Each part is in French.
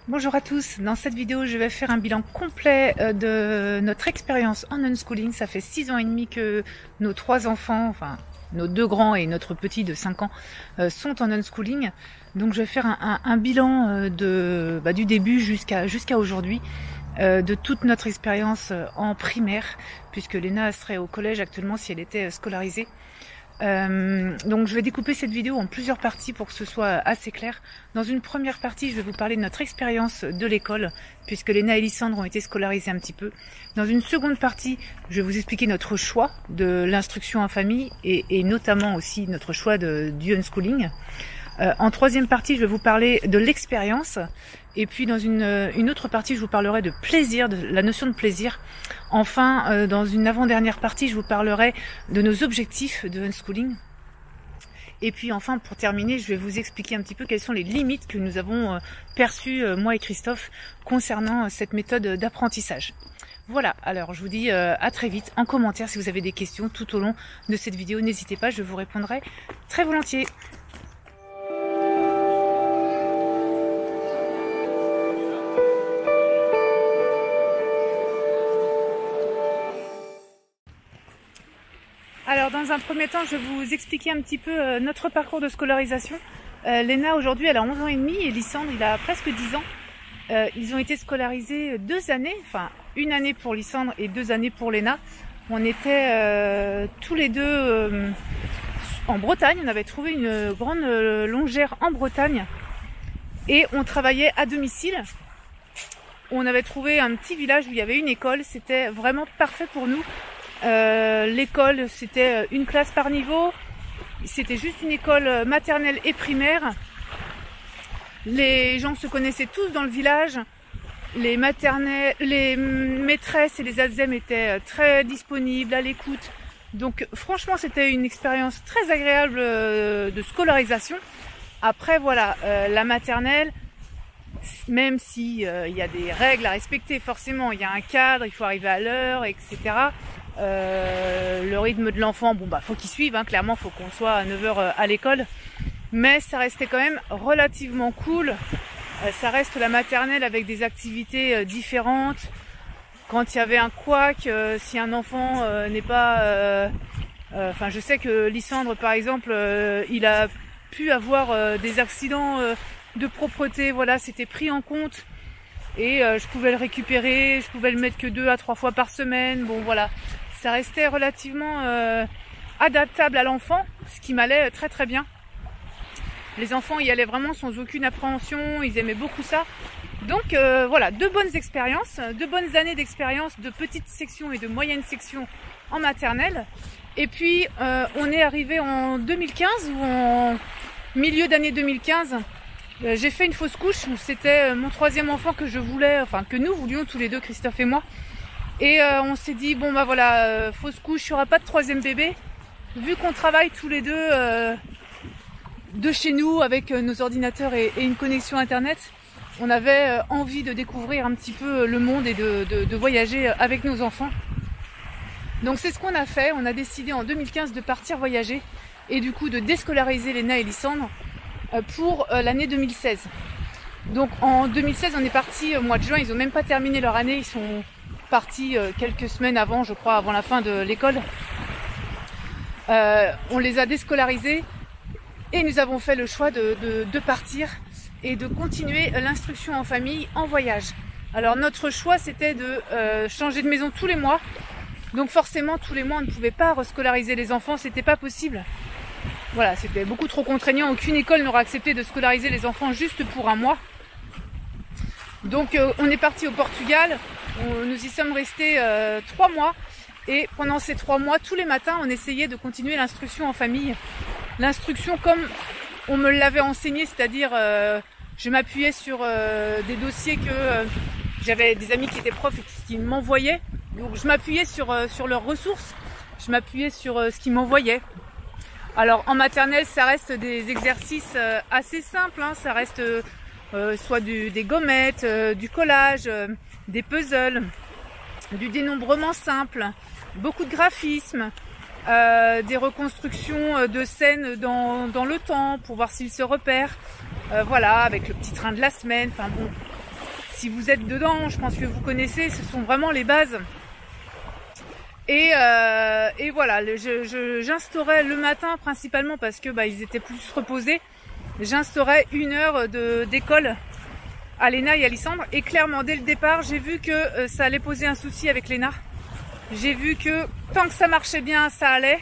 Bonjour à tous, dans cette vidéo je vais faire un bilan complet de notre expérience en unschooling. Ça fait 6 ans et demi que nos 3 enfants, enfin nos 2 grands et notre petit de 5 ans sont en unschooling. Donc je vais faire un bilan du début jusqu'à aujourd'hui de toute notre expérience en primaire, puisque Léna serait au collège actuellement si elle était scolarisée. Donc je vais découper cette vidéo en plusieurs parties pour que ce soit assez clair. Dans une première partie, je vais vous parler de notre expérience de l'école, puisque Léna et Lysandre ont été scolarisés un petit peu. Dans une seconde partie, je vais vous expliquer notre choix de l'instruction en famille et notamment aussi notre choix du unschooling. En troisième partie, je vais vous parler de l'expérience. Et puis dans une autre partie, je vous parlerai de plaisir, de la notion de plaisir. Enfin, dans une avant-dernière partie, je vous parlerai de nos objectifs de unschooling. Et puis enfin, pour terminer, je vais vous expliquer un petit peu quelles sont les limites que nous avons perçues, moi et Christophe, concernant cette méthode d'apprentissage. Voilà, alors je vous dis à très vite en commentaire si vous avez des questions tout au long de cette vidéo. N'hésitez pas, je vous répondrai très volontiers. Alors dans un premier temps, je vais vous expliquer un petit peu notre parcours de scolarisation. Léna aujourd'hui elle a 11 ans et demi et Lysandre il a presque 10 ans. Ils ont été scolarisés 2 années, enfin 1 année pour Lysandre et 2 années pour Léna. On était tous les deux en Bretagne, on avait trouvé une grande longère en Bretagne et on travaillait à domicile. On avait trouvé un petit village où il y avait une école, c'était vraiment parfait pour nous. L'école c'était une classe par niveau, c'était juste une école maternelle et primaire. Les gens se connaissaient tous dans le village, les maîtresses et les ATSEM étaient très disponibles, à l'écoute. Donc franchement c'était une expérience très agréable de scolarisation. Après voilà, la maternelle, même si il y a des règles à respecter, forcément il y a un cadre, il faut arriver à l'heure, etc. Le rythme de l'enfant, bon bah faut qu'il suive, hein, clairement faut qu'on soit à 9 h à l'école, mais ça restait quand même relativement cool. Ça reste la maternelle avec des activités différentes. Quand il y avait un couac, si un enfant n'est pas... Enfin je sais que Lysandre par exemple, il a pu avoir des accidents de propreté, voilà, c'était pris en compte. Et je pouvais le récupérer, je pouvais le mettre que 2 à 3 fois par semaine, bon voilà. Ça restait relativement adaptable à l'enfant, ce qui m'allait très très bien. Les enfants y allaient vraiment sans aucune appréhension, ils aimaient beaucoup ça. Donc voilà, 2 bonnes expériences, 2 bonnes années d'expérience de petites sections et de moyennes sections en maternelle. Et puis on est arrivé en 2015 ou en milieu d'année 2015. J'ai fait une fausse couche, c'était mon 3e enfant que je voulais, enfin que nous voulions tous les deux, Christophe et moi. Et on s'est dit, bon bah voilà, fausse couche, il n'y aura pas de 3e bébé. Vu qu'on travaille tous les deux de chez nous avec nos ordinateurs et une connexion internet, on avait envie de découvrir un petit peu le monde et de voyager avec nos enfants. Donc c'est ce qu'on a fait, on a décidé en 2015 de partir voyager et du coup de déscolariser Léna et Lysandre pour l'année 2016. Donc en 2016 on est parti au mois de juin, ils n'ont même pas terminé leur année, ils sont partis quelques semaines avant, je crois, avant la fin de l'école. On les a déscolarisés et nous avons fait le choix de partir et de continuer l'instruction en famille en voyage. Alors notre choix c'était de changer de maison tous les mois, donc forcément tous les mois on ne pouvait pas rescolariser les enfants, c'était pas possible. Voilà, c'était beaucoup trop contraignant, aucune école n'aura accepté de scolariser les enfants juste pour un mois. Donc on est parti au Portugal, nous y sommes restés 3 mois et pendant ces 3 mois, tous les matins, on essayait de continuer l'instruction en famille. L'instruction comme on me l'avait enseigné, c'est-à-dire je m'appuyais sur des dossiers que j'avais des amis qui étaient profs et qui m'envoyaient. Donc je m'appuyais sur leurs ressources, je m'appuyais sur ce qu'ils m'envoyaient. Alors en maternelle, ça reste des exercices assez simples, hein, ça reste soit des gommettes, du collage, des puzzles, du dénombrement simple, beaucoup de graphisme, des reconstructions de scènes dans le temps pour voir s'ils se repèrent, voilà, avec le petit train de la semaine, enfin bon, si vous êtes dedans, je pense que vous connaissez, ce sont vraiment les bases. Et voilà, j'instaurais le matin principalement parce que ils étaient plus reposés. J'instaurais 1 heure d'école à Léna et à Lysandre. Et clairement, dès le départ, j'ai vu que ça allait poser un souci avec Léna. J'ai vu que tant que ça marchait bien, ça allait.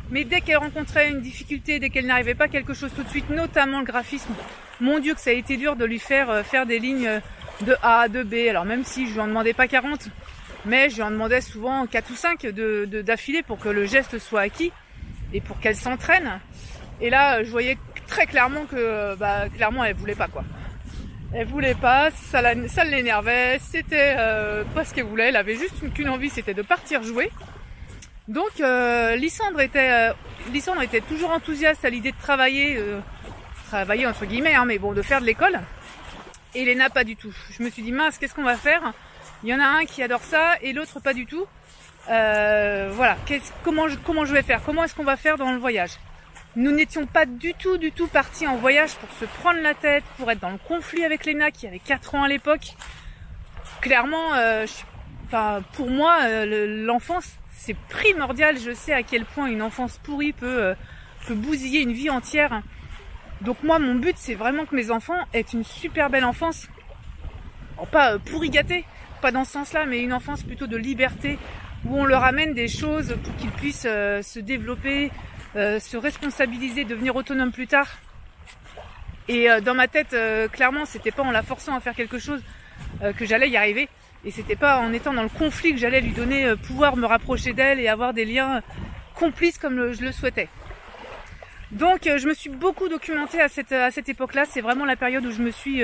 Mais dès qu'elle rencontrait une difficulté, dès qu'elle n'arrivait pas à quelque chose tout de suite, notamment le graphisme, mon Dieu que ça a été dur de lui faire des lignes de A, de B. Alors même si je lui en demandais pas 40, mais je lui en demandais souvent 4 ou 5 d'affilée pour que le geste soit acquis et pour qu'elle s'entraîne. Et là, je voyais très clairement que, clairement, elle voulait pas quoi. Elle voulait pas, ça l'énervait, c'était pas ce qu'elle voulait, elle avait juste qu'une envie, c'était de partir jouer. Donc Lysandre était toujours enthousiaste à l'idée de travailler entre guillemets, hein, mais bon, de faire de l'école. Et Léna pas du tout. Je me suis dit mince, qu'est-ce qu'on va faire? Il y en a un qui adore ça et l'autre pas du tout. Voilà, comment je vais faire? Comment est-ce qu'on va faire dans le voyage? Nous n'étions pas du tout partis en voyage pour se prendre la tête, pour être dans le conflit avec Léna qui avait 4 ans à l'époque. Clairement, pour moi, l'enfance, c'est primordial. Je sais à quel point une enfance pourrie peut bousiller une vie entière. Donc moi, mon but, c'est vraiment que mes enfants aient une super belle enfance. Alors, pas pourri gâté, pas dans ce sens-là, mais une enfance plutôt de liberté, où on leur amène des choses pour qu'ils puissent se développer, se responsabiliser, devenir autonomes plus tard. Et dans ma tête, clairement, c'était pas en la forçant à faire quelque chose que j'allais y arriver. Et c'était pas en étant dans le conflit que j'allais lui donner pouvoir me rapprocher d'elle et avoir des liens complices comme je le souhaitais. Donc je me suis beaucoup documentée à cette époque-là. C'est vraiment la période où je me suis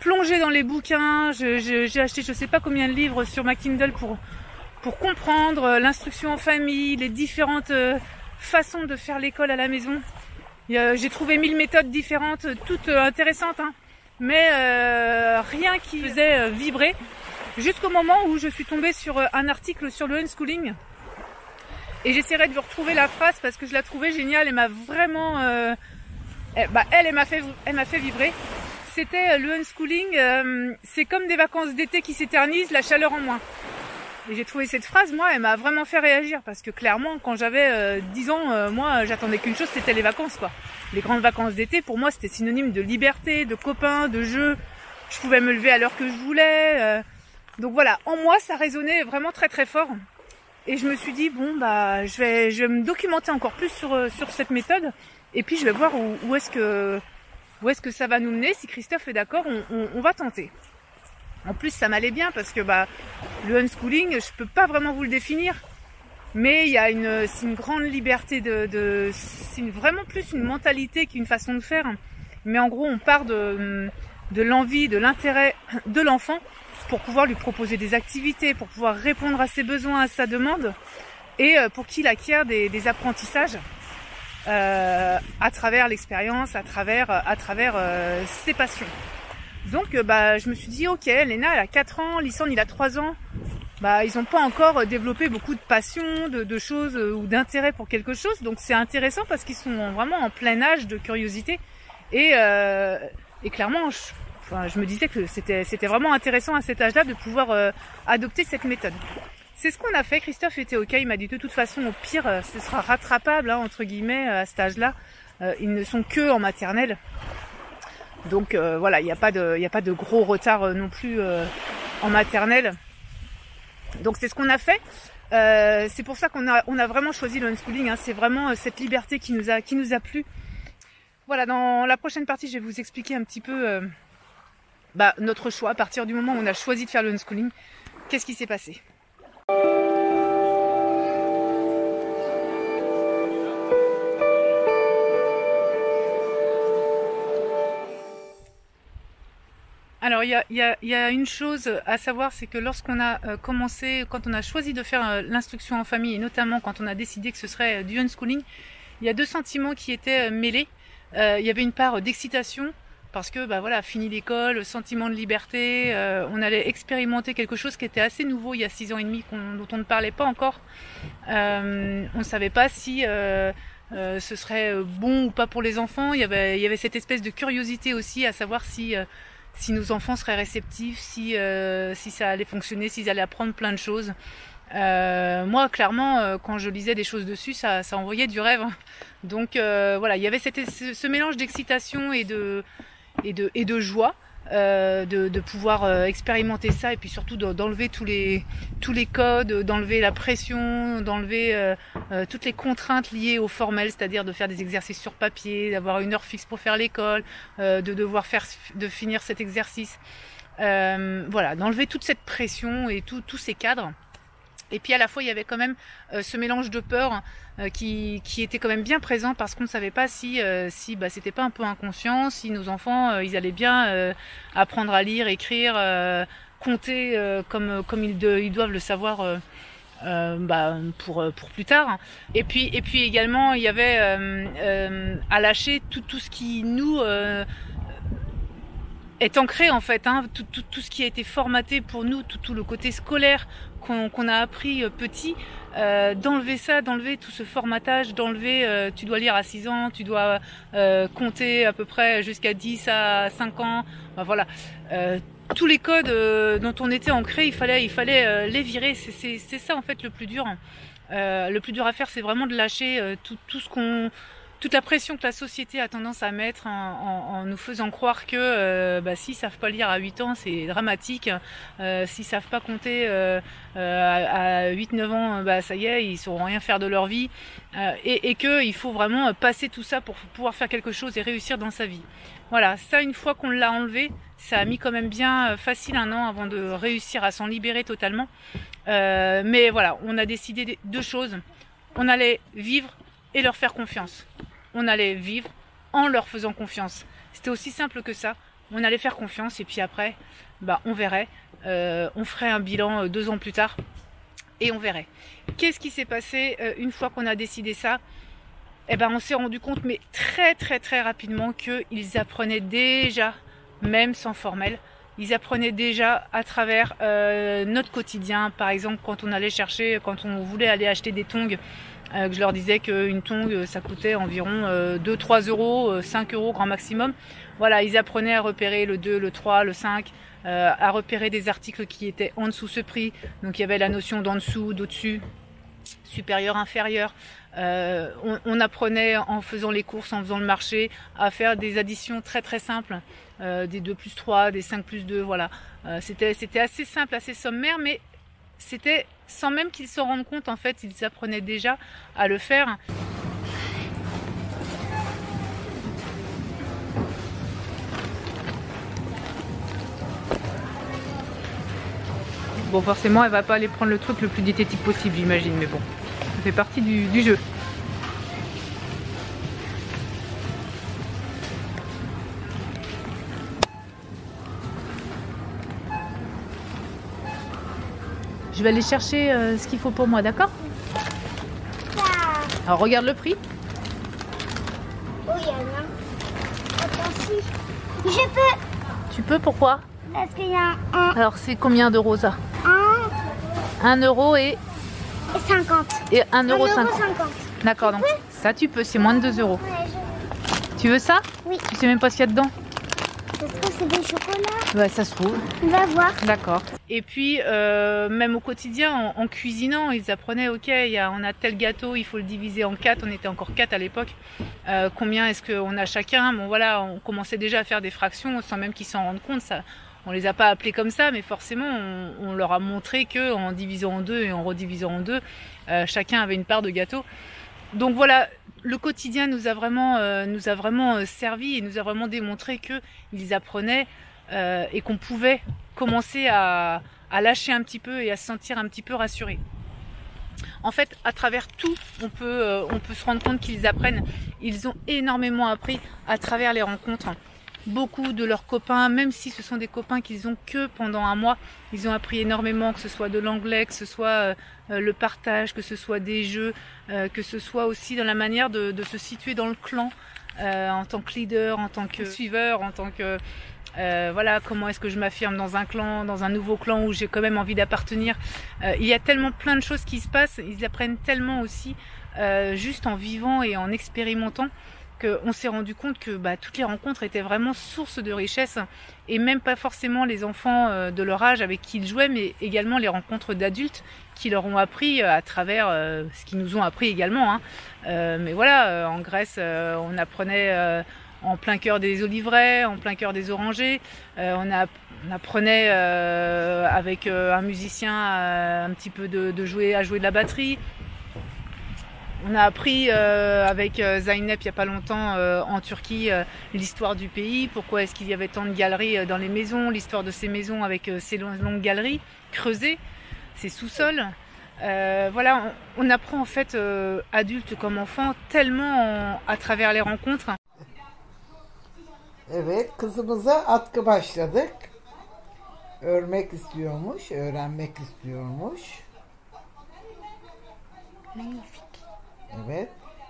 plongée dans les bouquins. J'ai acheté je sais pas combien de livres sur ma Kindle pour comprendre l'instruction en famille, les différentes façons de faire l'école à la maison. J'ai trouvé 1000 méthodes différentes, toutes intéressantes, hein, mais rien qui faisait vibrer. Jusqu'au moment où je suis tombée sur un article sur le unschooling. Et j'essaierai de vous retrouver la phrase parce que je la trouvais géniale et m'a vraiment... elle m'a fait vibrer. C'était le unschooling, c'est comme des vacances d'été qui s'éternisent, la chaleur en moins. Et j'ai trouvé cette phrase, moi, elle m'a vraiment fait réagir parce que clairement, quand j'avais 10 ans, moi, j'attendais qu'une chose, c'était les vacances, quoi. Les grandes vacances d'été, pour moi, c'était synonyme de liberté, de copains, de jeux. Je pouvais me lever à l'heure que je voulais. Donc voilà, en moi, ça résonnait vraiment très très fort. Et je me suis dit, bon, je vais me documenter encore plus sur cette méthode. Et puis, je vais voir où est-ce que ça va nous mener. Si Christophe est d'accord, on va tenter. En plus, ça m'allait bien parce que le unschooling, je peux pas vraiment vous le définir. Mais il y a c'est une grande liberté c'est vraiment plus une mentalité qu'une façon de faire. Mais en gros, on part de l'envie, de l'intérêt de l'enfant pour pouvoir lui proposer des activités, pour pouvoir répondre à ses besoins, à sa demande, et pour qu'il acquiert des apprentissages à travers l'expérience, à travers ses passions. Donc je me suis dit ok, Léna elle a 4 ans, Lysandre il a 3 ans, ils n'ont pas encore développé beaucoup de passion, de choses ou d'intérêt pour quelque chose, donc c'est intéressant parce qu'ils sont vraiment en plein âge de curiosité et clairement je me disais que c'était vraiment intéressant à cet âge-là de pouvoir adopter cette méthode. C'est ce qu'on a fait. Christophe était ok, il m'a dit de toute façon au pire ce sera rattrapable entre guillemets à cet âge-là. Ils ne sont que en maternelle. Donc voilà, il n'y a pas de gros retard non plus en maternelle. Donc c'est ce qu'on a fait. C'est pour ça qu'on a vraiment choisi le unschooling. Hein. C'est vraiment cette liberté qui nous a plu. Voilà, dans la prochaine partie, je vais vous expliquer un petit peu notre choix. À partir du moment où on a choisi de faire le unschooling, qu'est-ce qui s'est passé? Alors il y a une chose à savoir, c'est que lorsqu'on a quand on a choisi de faire l'instruction en famille, et notamment quand on a décidé que ce serait du unschooling, il y a 2 sentiments qui étaient mêlés. Il y avait une part d'excitation, parce que voilà, fini l'école, sentiment de liberté, on allait expérimenter quelque chose qui était assez nouveau il y a 6 ans et demi, dont on ne parlait pas encore. On ne savait pas si ce serait bon ou pas pour les enfants. Il y avait cette espèce de curiosité aussi à savoir si si nos enfants seraient réceptifs, si ça allait fonctionner, s'ils allaient apprendre plein de choses. Moi, clairement, quand je lisais des choses dessus, ça envoyait du rêve. Donc voilà, il y avait ce mélange d'excitation et de joie. De pouvoir expérimenter ça et puis surtout d'enlever tous les codes, d'enlever la pression, d'enlever toutes les contraintes liées au formel, c'est-à-dire de faire des exercices sur papier, d'avoir une heure fixe pour faire l'école, de finir cet exercice, voilà, d'enlever toute cette pression et tous ces cadres. Et puis à la fois il y avait quand même ce mélange de peur qui était quand même bien présent parce qu'on ne savait pas si c'était pas un peu inconscient, si nos enfants ils allaient bien apprendre à lire, écrire, compter comme ils doivent le savoir pour plus tard. Et puis également il y avait à lâcher tout ce qui nous est ancré en fait, hein, tout ce qui a été formaté pour nous, tout le côté scolaire qu'on a appris petit, d'enlever ça, d'enlever tout ce formatage, d'enlever tu dois lire à 6 ans, tu dois compter à peu près jusqu'à 10 à 5 ans, voilà. Tous les codes dont on était ancré, il fallait les virer, c'est ça en fait le plus dur. Le plus dur à faire, c'est vraiment de lâcher toute la pression que la société a tendance à mettre en nous faisant croire que s'ils savent pas lire à 8 ans, c'est dramatique. S'ils savent pas compter à 8-9 ans, ça y est, ils sauront rien faire de leur vie. Et qu'il faut vraiment passer tout ça pour pouvoir faire quelque chose et réussir dans sa vie. Voilà, ça une fois qu'on l'a enlevé, ça a mis quand même bien facile 1 an avant de réussir à s'en libérer totalement. Mais voilà, on a décidé 2 choses. On allait vivre et leur faire confiance. On allait vivre en leur faisant confiance. C'était aussi simple que ça. On allait faire confiance et puis après, on verrait. On ferait un bilan 2 ans plus tard et on verrait. Qu'est-ce qui s'est passé une fois qu'on a décidé ça? On s'est rendu compte, mais très très très rapidement, qu'ils apprenaient déjà, même sans formel, ils apprenaient déjà à travers notre quotidien. Par exemple, quand on voulait aller acheter des tongs, que je leur disais qu'une tongue ça coûtait environ 2-3 euros, 5 euros grand maximum. Voilà, ils apprenaient à repérer le 2, le 3, le 5, à repérer des articles qui étaient en dessous ce prix. Donc il y avait la notion d'en dessous, d'au-dessus, supérieur, inférieur. On apprenait en faisant les courses, en faisant le marché, à faire des additions très très simples, des 2 plus 3, des 5 plus 2, voilà. C'était assez simple, assez sommaire, mais c'était sans même qu'ils s'en rendent compte, en fait, ils apprenaient déjà à le faire. Bon, forcément, elle va pas aller prendre le truc le plus diététique possible, j'imagine, mais bon, ça fait partie du jeu. Je vais aller chercher ce qu'il faut pour moi, d'accord? Alors regarde le prix. Oh, il y en a. Attends, si. Je peux. Tu peux, pourquoi? Parce qu'il y a un. Alors c'est combien d'euros ça? 1 euro et 50. Et 1 euro 50. 50. D'accord, donc ça tu peux, c'est moins de 2 euros. Ouais, Tu veux ça? Oui. Tu sais même pas ce qu'il y a dedans? Ça se trouve, c'est des chocolats. Ouais, ça se trouve. On va voir. D'accord. Et puis, même au quotidien, en cuisinant, ils apprenaient, ok, on a tel gâteau, il faut le diviser en 4. On était encore 4 à l'époque. Combien est-ce qu'on a chacun? Bon voilà, on commençait déjà à faire des fractions sans même qu'ils s'en rendent compte. Ça, on les a pas appelés comme ça, mais forcément, on leur a montré que en divisant en 2 et en redivisant en 2, chacun avait une part de gâteau. Donc voilà, le quotidien nous a vraiment servi et nous a vraiment démontré que ils apprenaient et qu'on pouvait commencer à lâcher un petit peu et à se sentir un petit peu rassuré. En fait, à travers tout, on peut se rendre compte qu'ils apprennent. Ils ont énormément appris à travers les rencontres. Beaucoup de leurs copains, même si ce sont des copains qu'ils ont que pendant 1 mois, ils ont appris énormément, que ce soit de l'anglais, que ce soit le partage, que ce soit des jeux, que ce soit aussi dans la manière de se situer dans le clan, en tant que leader, en tant que suiveur, en tant que... voilà, comment est-ce que je m'affirme dans un clan, dans un nouveau clan où j'ai quand même envie d'appartenir. Il y a tellement plein de choses qui se passent, ils apprennent tellement aussi juste en vivant et en expérimentant qu'on s'est rendu compte que toutes les rencontres étaient vraiment source de richesse, et même pas forcément les enfants de leur âge avec qui ils jouaient, mais également les rencontres d'adultes qui leur ont appris à travers ce qu'ils nous ont appris également. Hein. Mais voilà, en Grèce, on apprenait en plein cœur des oliveraies, en plein cœur des orangers. On apprenait avec un musicien un petit peu à jouer de la batterie. On a appris avec Zeynep il n'y a pas longtemps en Turquie l'histoire du pays, pourquoi est-ce qu'il y avait tant de galeries dans les maisons, l'histoire de ces maisons avec ces longues galeries creusées, ces sous-sols. Voilà, on apprend en fait adulte comme enfant tellement à travers les rencontres. Evet, kızımıza atkı başladık. Örmek istiyormuş, öğrenmek istiyormuş. Magnifique. Evet,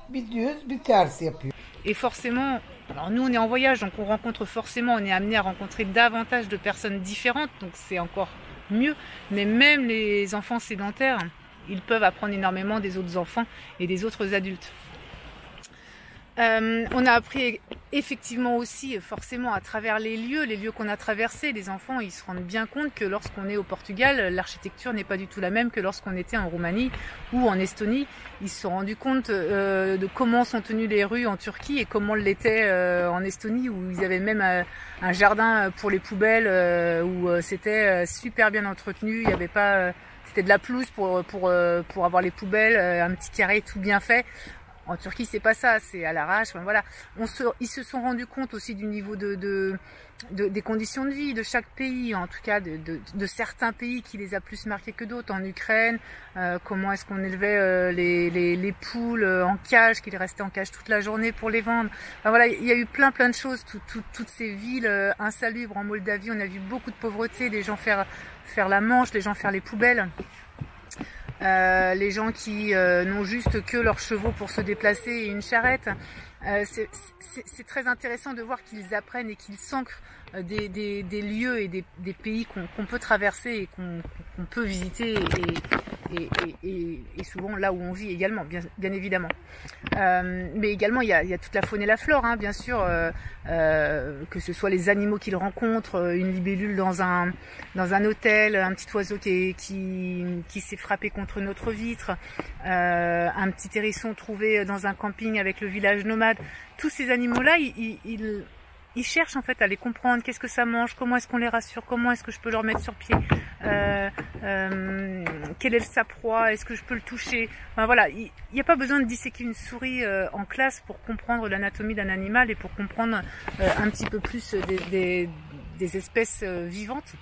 bir düz bir ters yapıyor. Et forcément, alors nous on est en voyage, donc on rencontre forcément, on est amené à rencontrer davantage de personnes différentes, donc c'est encore mieux. Mais même les enfants sédentaires, ils peuvent apprendre énormément des autres enfants et des autres adultes. On a appris effectivement aussi forcément à travers les lieux qu'on a traversés. Les enfants, ils se rendent bien compte que lorsqu'on est au Portugal, l'architecture n'est pas du tout la même que lorsqu'on était en Roumanie ou en Estonie. Ils se sont rendus compte de comment sont tenues les rues en Turquie et comment l'étaient en Estonie, où ils avaient même un jardin pour les poubelles, où c'était super bien entretenu. Il n'y avait pas, c'était de la pelouse pour avoir les poubelles, un petit carré tout bien fait. En Turquie, c'est pas ça, c'est à l'arrache. Enfin, voilà. Ils se sont rendus compte aussi du niveau des conditions de vie de chaque pays, en tout cas de certains pays qui les a plus marqués que d'autres. En Ukraine, comment est-ce qu'on élevait les poules en cage, qu'ils restaient en cage toute la journée pour les vendre. Enfin, voilà, il y a eu plein de choses. Toutes ces villes insalubres en Moldavie, on a vu beaucoup de pauvreté, les gens faire la manche, les gens faire les poubelles. Les gens qui n'ont juste que leurs chevaux pour se déplacer et une charrette. C'est très intéressant de voir qu'ils apprennent et qu'ils s'ancrent des lieux et des pays qu'on peut traverser et qu'on peut visiter et souvent là où on vit également, bien évidemment. Mais également il y a toute la faune et la flore, hein, bien sûr, que ce soit les animaux qu'ils rencontrent, une libellule dans un hôtel, un petit oiseau qui s'est frappé contre notre vitre, un petit hérisson trouvé dans un camping avec le village nomade. Tous ces animaux-là, ils cherchent en fait à les comprendre, qu'est-ce que ça mange, comment est-ce qu'on les rassure, comment est-ce que je peux leur mettre sur pied, quelle est sa proie, est-ce que je peux le toucher. Enfin, voilà, il n'y a pas besoin de disséquer une souris en classe pour comprendre l'anatomie d'un animal et pour comprendre un petit peu plus des espèces vivantes.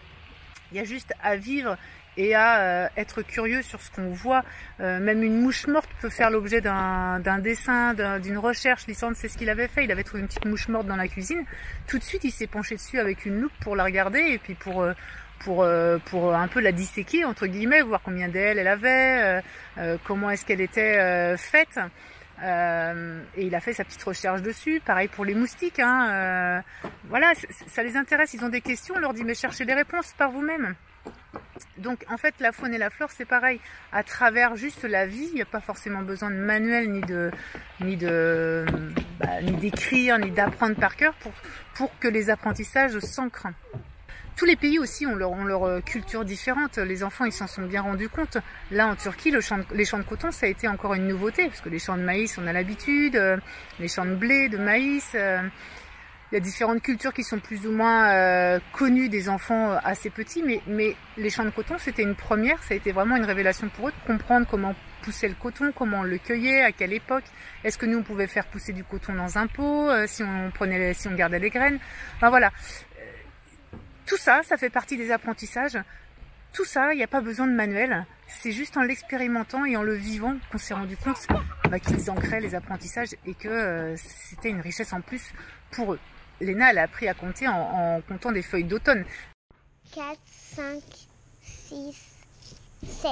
Il y a juste à vivre et à être curieux sur ce qu'on voit. Même une mouche morte peut faire l'objet d'un dessin, d'une recherche. Lysandre, c'est ce qu'il avait fait. Il avait trouvé une petite mouche morte dans la cuisine. Tout de suite, il s'est penché dessus avec une loupe pour la regarder et puis pour un peu la disséquer, entre guillemets, voir combien d'ailes elle avait, comment est-ce qu'elle était faite. Et il a fait sa petite recherche dessus. Pareil pour les moustiques. Hein, voilà, ça les intéresse. Ils ont des questions. On leur dit mais cherchez les réponses par vous-même. Donc en fait la faune et la flore c'est pareil, à travers juste la vie, il n'y a pas forcément besoin de manuel ni d'écrire, ni d'apprendre par cœur pour que les apprentissages s'ancrent. Tous les pays aussi ont leur culture différente, les enfants ils s'en sont bien rendus compte. Là en Turquie, les champs de coton ça a été encore une nouveauté, parce que les champs de maïs on a l'habitude, les champs de blé, de maïs... Il y a différentes cultures qui sont plus ou moins connues des enfants assez petits, mais les champs de coton, c'était une première, ça a été vraiment une révélation pour eux de comprendre comment poussait le coton, comment on le cueillait, à quelle époque, est-ce que nous on pouvait faire pousser du coton dans un pot, si on gardait les graines, enfin voilà. Tout ça, ça fait partie des apprentissages. Tout ça, il n'y a pas besoin de manuel, c'est juste en l'expérimentant et en le vivant qu'on s'est rendu compte qu'ils ancraient les apprentissages et que c'était une richesse en plus pour eux. Léna, elle a appris à compter en comptant des feuilles d'automne. 4, 5, 6, 7.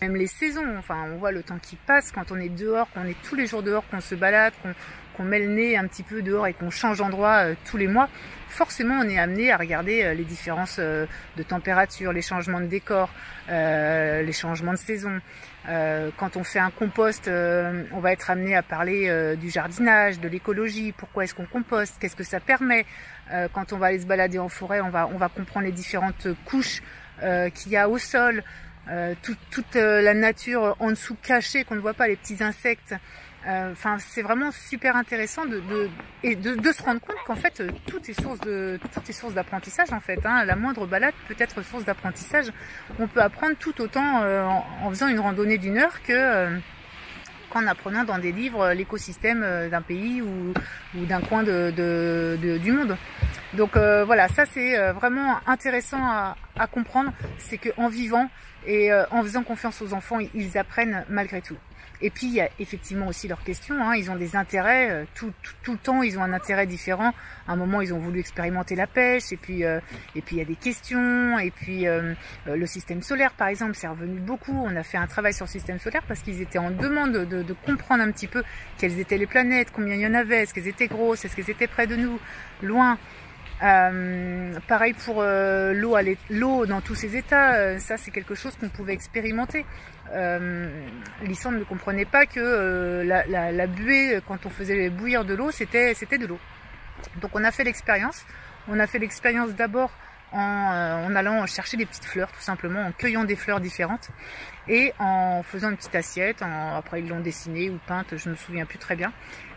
Même les saisons, enfin on voit le temps qui passe quand on est dehors, qu'on est tous les jours dehors, qu'on se balade, qu'on met le nez un petit peu dehors et qu'on change d'endroit tous les mois. Forcément on est amené à regarder les différences de température, les changements de décor, les changements de saison. Quand on fait un compost, on va être amené à parler du jardinage, de l'écologie, pourquoi est-ce qu'on composte, qu'est-ce que ça permet. Quand on va aller se balader en forêt, on va comprendre les différentes couches qu'il y a au sol, toute la nature en dessous cachée qu'on ne voit pas, les petits insectes. Enfin, c'est vraiment super intéressant de se rendre compte qu'en fait tout est source d'apprentissage en fait. Hein. La moindre balade peut être source d'apprentissage. On peut apprendre tout autant en faisant une randonnée d'1 heure qu'en apprenant dans des livres l'écosystème d'un pays ou d'un coin du monde. Donc voilà, ça c'est vraiment intéressant à comprendre, c'est qu'en vivant et en faisant confiance aux enfants, ils apprennent malgré tout. Et puis il y a effectivement aussi leurs questions, hein. Ils ont des intérêts, tout le temps ils ont un intérêt différent. À un moment ils ont voulu expérimenter la pêche, et puis il y a des questions, et puis le système solaire par exemple, c'est revenu beaucoup. On a fait un travail sur le système solaire parce qu'ils étaient en demande de comprendre un petit peu quelles étaient les planètes, combien il y en avait, est-ce qu'elles étaient grosses, est-ce qu'elles étaient près de nous, loin. Pareil pour l'eau dans tous ses états, ça c'est quelque chose qu'on pouvait expérimenter. Lysandre ne comprenait pas que la buée, quand on faisait bouillir de l'eau, c'était de l'eau. Donc on a fait l'expérience. On a fait l'expérience d'abord en allant chercher des petites fleurs, tout simplement, en cueillant des fleurs différentes et en faisant une petite assiette. Après ils l'ont dessinée ou peinte, je ne me souviens plus très bien.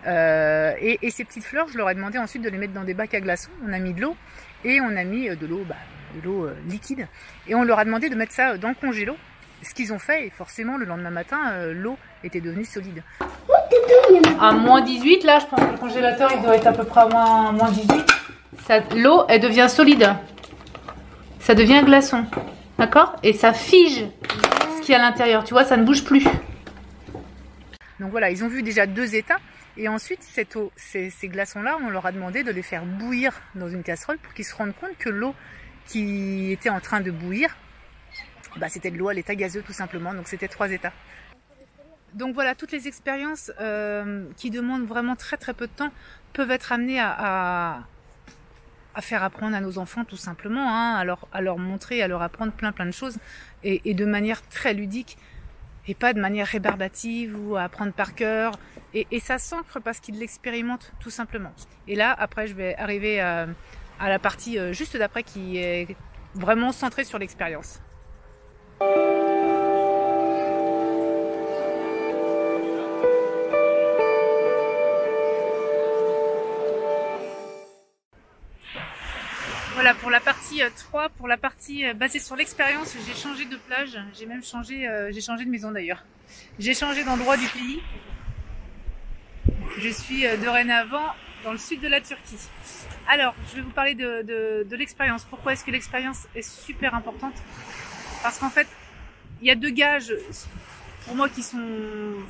Et ces petites fleurs, je leur ai demandé ensuite de les mettre dans des bacs à glaçons. On a mis de l'eau et on a mis de l'eau liquide, et on leur a demandé de mettre ça dans le congélo. Ce qu'ils ont fait, et forcément le lendemain matin, l'eau était devenue solide. À moins 18, là je pense que le congélateur il doit être à peu près à moins 18. L'eau elle devient solide. Ça devient un glaçon. D'accord? Et ça fige ce qu'il y a à l'intérieur. Tu vois, ça ne bouge plus. Donc voilà, ils ont vu déjà 2 états. Et ensuite, cette eau, ces glaçons-là, on leur a demandé de les faire bouillir dans une casserole pour qu'ils se rendent compte que l'eau qui était en train de bouillir, bah, c'était de l'eau à l'état gazeux tout simplement. Donc c'était 3 états. Donc voilà, toutes les expériences qui demandent vraiment très très peu de temps peuvent être amenées à faire apprendre à nos enfants tout simplement, hein, à leur montrer, à leur apprendre plein de choses et de manière très ludique et pas de manière rébarbative ou à apprendre par cœur. Et ça s'ancre parce qu'ils l'expérimentent tout simplement. Et là, après, je vais arriver à la partie juste d'après qui est vraiment centrée sur l'expérience. Voilà pour la partie 3, pour la partie basée sur l'expérience, j'ai changé de plage, j'ai même changé, j'ai changé de maison d'ailleurs. J'ai changé d'endroit du pays. Je suis dorénavant dans le sud de la Turquie. Alors, je vais vous parler de l'expérience. Pourquoi est-ce que l'expérience est super importante? Parce qu'en fait, il y a 2 gages pour moi qui sont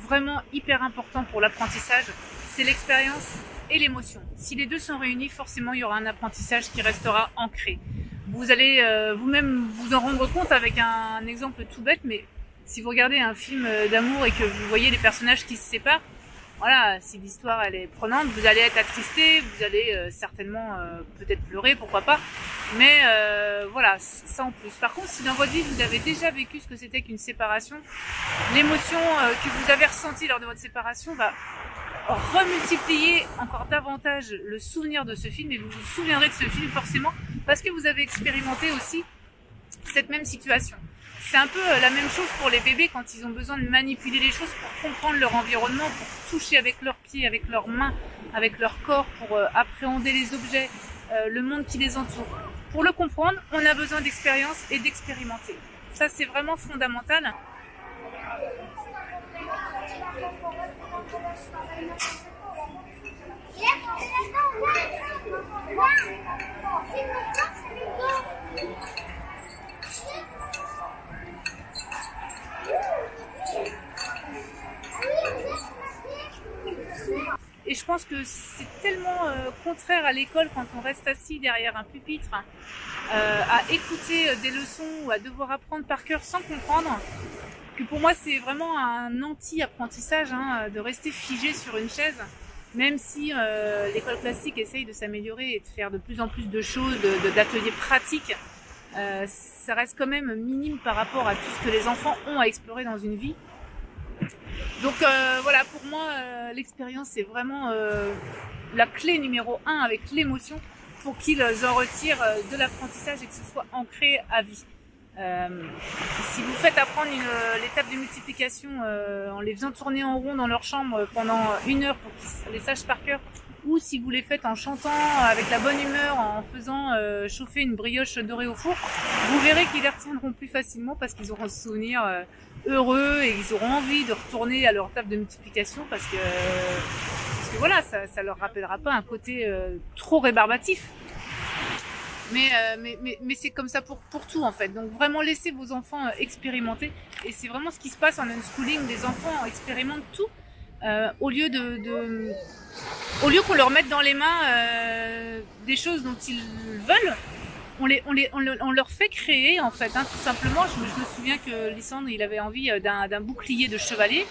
vraiment hyper importants pour l'apprentissage. C'est l'expérience et l'émotion. Si les 2 sont réunis, forcément il y aura un apprentissage qui restera ancré. Vous allez vous-même vous en rendre compte avec un exemple tout bête, mais si vous regardez un film d'amour et que vous voyez les personnages qui se séparent, voilà, si l'histoire elle est prenante, vous allez être attristé, vous allez certainement peut-être pleurer, pourquoi pas, mais voilà, ça en plus. Par contre, si dans votre vie vous avez déjà vécu ce que c'était qu'une séparation, l'émotion que vous avez ressentie lors de votre séparation va remultiplier encore davantage le souvenir de ce film, et vous vous souviendrez de ce film forcément parce que vous avez expérimenté aussi cette même situation. C'est un peu la même chose pour les bébés quand ils ont besoin de manipuler les choses pour comprendre leur environnement, pour toucher avec leurs pieds, avec leurs mains, avec leur corps, pour appréhender les objets, le monde qui les entoure. Pour le comprendre, on a besoin d'expérience et d'expérimenter. Ça, c'est vraiment fondamental. Et je pense que c'est tellement contraire à l'école quand on reste assis derrière un pupitre à écouter des leçons ou à devoir apprendre par cœur sans comprendre. que pour moi c'est vraiment un anti-apprentissage hein, de rester figé sur une chaise, même si l'école classique essaye de s'améliorer et de faire de plus en plus de choses, d'ateliers pratiques, ça reste quand même minime par rapport à tout ce que les enfants ont à explorer dans une vie. Donc voilà, pour moi l'expérience c'est vraiment la clé numéro 1 avec l'émotion pour qu'ils en retirent de l'apprentissage et que ce soit ancré à vie. Si vous faites apprendre l'étape de multiplication en les faisant tourner en rond dans leur chambre pendant 1 heure pour qu'ils les sachent par cœur, ou si vous les faites en chantant avec la bonne humeur, en faisant chauffer une brioche dorée au four, vous verrez qu'ils les retiendront plus facilement parce qu'ils auront ce souvenir heureux et ils auront envie de retourner à leur table de multiplication parce que voilà, ça leur rappellera pas un côté trop rébarbatif. Mais c'est comme ça pour tout en fait. Donc vraiment laissez vos enfants expérimenter. Et c'est vraiment ce qui se passe en unschooling. Les enfants expérimentent tout au lieu qu'on leur mette dans les mains des choses dont ils veulent. On leur fait créer en fait, hein, tout simplement. Je me souviens que Lysandre il avait envie d'un bouclier de chevalier.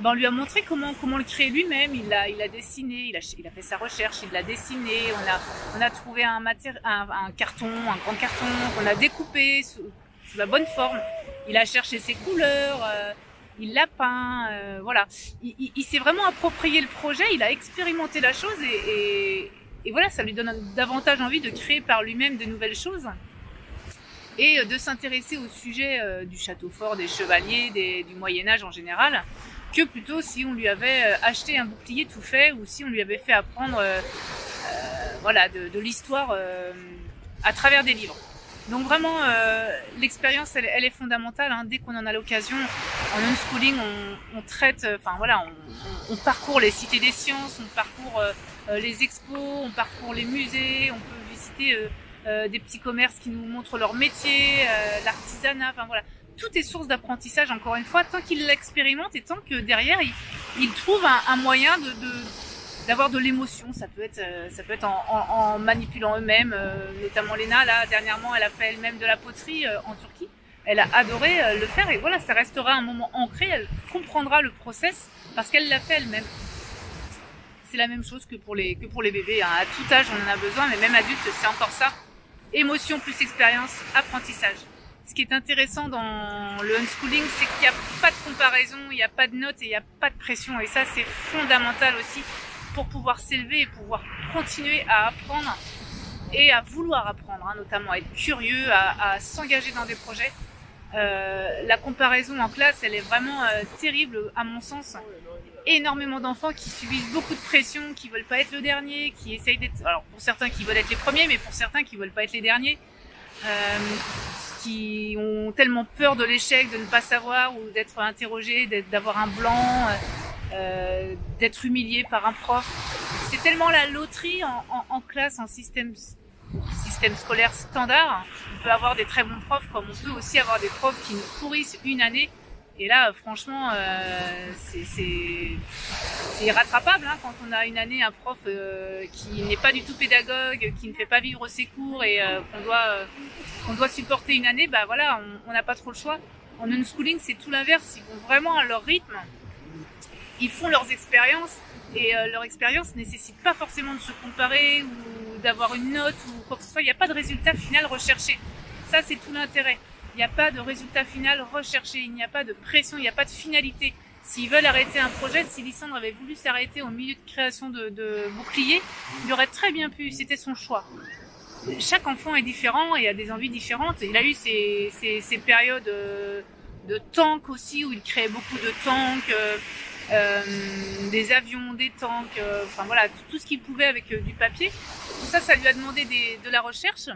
Ben, on lui a montré comment le créer lui-même. Il a dessiné, il a fait sa recherche, il l'a dessiné. On a trouvé un carton, un grand carton qu'on a découpé sous la bonne forme. Il a cherché ses couleurs, il l'a peint, voilà. Il s'est vraiment approprié le projet, il a expérimenté la chose et voilà, ça lui donne davantage envie de créer par lui-même de nouvelles choses et de s'intéresser au sujet du château fort, des chevaliers, du Moyen-Âge en général, que plutôt si on lui avait acheté un bouclier tout fait ou si on lui avait fait apprendre voilà, de l'histoire à travers des livres. Donc vraiment, l'expérience, elle est fondamentale. Hein. Dès qu'on en a l'occasion, en unschooling, on traite, enfin voilà, on parcourt les cités des sciences, on parcourt les expos, on parcourt les musées, on peut visiter des petits commerces qui nous montrent leur métier, l'artisanat, enfin voilà. Tout est source d'apprentissage, encore une fois, tant qu'ils l'expérimentent et tant que derrière, ils trouvent un moyen d'avoir de l'émotion. Ça peut être en manipulant eux-mêmes, notamment Léna, là, dernièrement, elle a fait elle-même de la poterie en Turquie. Elle a adoré le faire et voilà, ça restera un moment ancré, elle comprendra le process parce qu'elle l'a fait elle-même. C'est la même chose que pour les bébés, hein. À tout âge, on en a besoin, mais même adulte, c'est encore ça. Émotion plus expérience, apprentissage. Ce qui est intéressant dans le unschooling, c'est qu'il n'y a pas de comparaison, il n'y a pas de notes et il n'y a pas de pression. Et ça, c'est fondamental aussi pour pouvoir s'élever et pouvoir continuer à apprendre et à vouloir apprendre, hein, notamment à être curieux, à s'engager dans des projets. La comparaison en classe, elle est vraiment terrible à mon sens. Énormément d'enfants qui subissent beaucoup de pression, qui veulent pas être le dernier, qui essayent d'être... Alors pour certains qui veulent être les premiers, mais pour certains qui veulent pas être les derniers. Qui ont tellement peur de l'échec, de ne pas savoir ou d'être interrogé, d'avoir un blanc, d'être humilié par un prof. C'est tellement la loterie en classe, en système scolaire standard. On peut avoir des très bons profs comme on peut aussi avoir des profs qui nous pourrissent une année. Et là, franchement, c'est irrattrapable hein, quand on a une année un prof qui n'est pas du tout pédagogue, qui ne fait pas vivre ses cours et qu'on doit supporter une année. Bah voilà, on n'a pas trop le choix. En unschooling, c'est tout l'inverse. Ils vont vraiment à leur rythme. Ils font leurs expériences et leur expérience nécessite pas forcément de se comparer ou d'avoir une note ou quoi que ce soit. Il n'y a pas de résultat final recherché. Ça, c'est tout l'intérêt. Il n'y a pas de résultat final recherché, il n'y a pas de pression, il n'y a pas de finalité. S'ils veulent arrêter un projet, si Lysandre avait voulu s'arrêter au milieu de création de boucliers, il aurait très bien pu, c'était son choix. Chaque enfant est différent et a des envies différentes. Il a eu ces périodes de tanks aussi, où il créait beaucoup de tanks, des avions, des tanks, enfin voilà, tout ce qu'il pouvait avec du papier. Tout ça, ça lui a demandé de la recherche.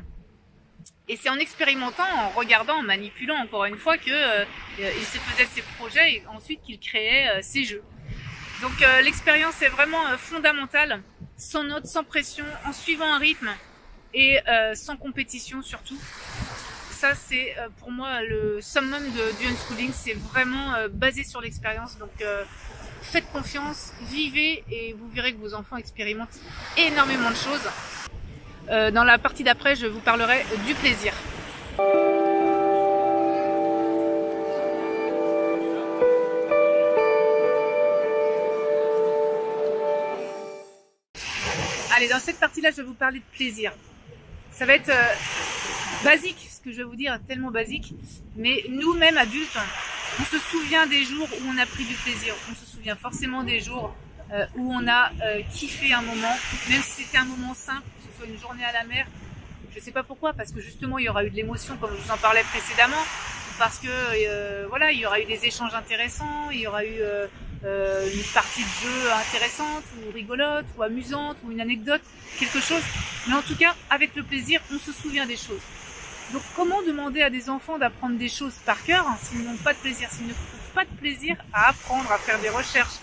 Et c'est en expérimentant, en regardant, en manipulant encore une fois que il se faisait ses projets et ensuite qu'il créait ses jeux. Donc l'expérience est vraiment fondamentale, sans notes, sans pression, en suivant un rythme et sans compétition surtout. Ça c'est pour moi le summum du unschooling, c'est vraiment basé sur l'expérience. Donc faites confiance, vivez et vous verrez que vos enfants expérimentent énormément de choses. Dans la partie d'après, je vous parlerai du plaisir. là, je vais vous parler de plaisir. Ça va être basique, ce que je vais vous dire, tellement basique. Mais nous-mêmes, adultes, on se souvient des jours où on a pris du plaisir. On se souvient forcément des jours où on a kiffé un moment, même si c'était un moment simple, que ce soit une journée à la mer. Je sais pas pourquoi, parce que justement, il y aura eu de l'émotion, comme je vous en parlais précédemment. Parce que voilà, il y aura eu des échanges intéressants, il y aura eu une partie de jeu intéressante ou rigolote ou amusante ou une anecdote, quelque chose. Mais en tout cas, avec le plaisir, on se souvient des choses. Donc comment demander à des enfants d'apprendre des choses par cœur s'ils n'ont pas de plaisir, s'ils ne trouvent pas de plaisir à apprendre, à faire des recherches,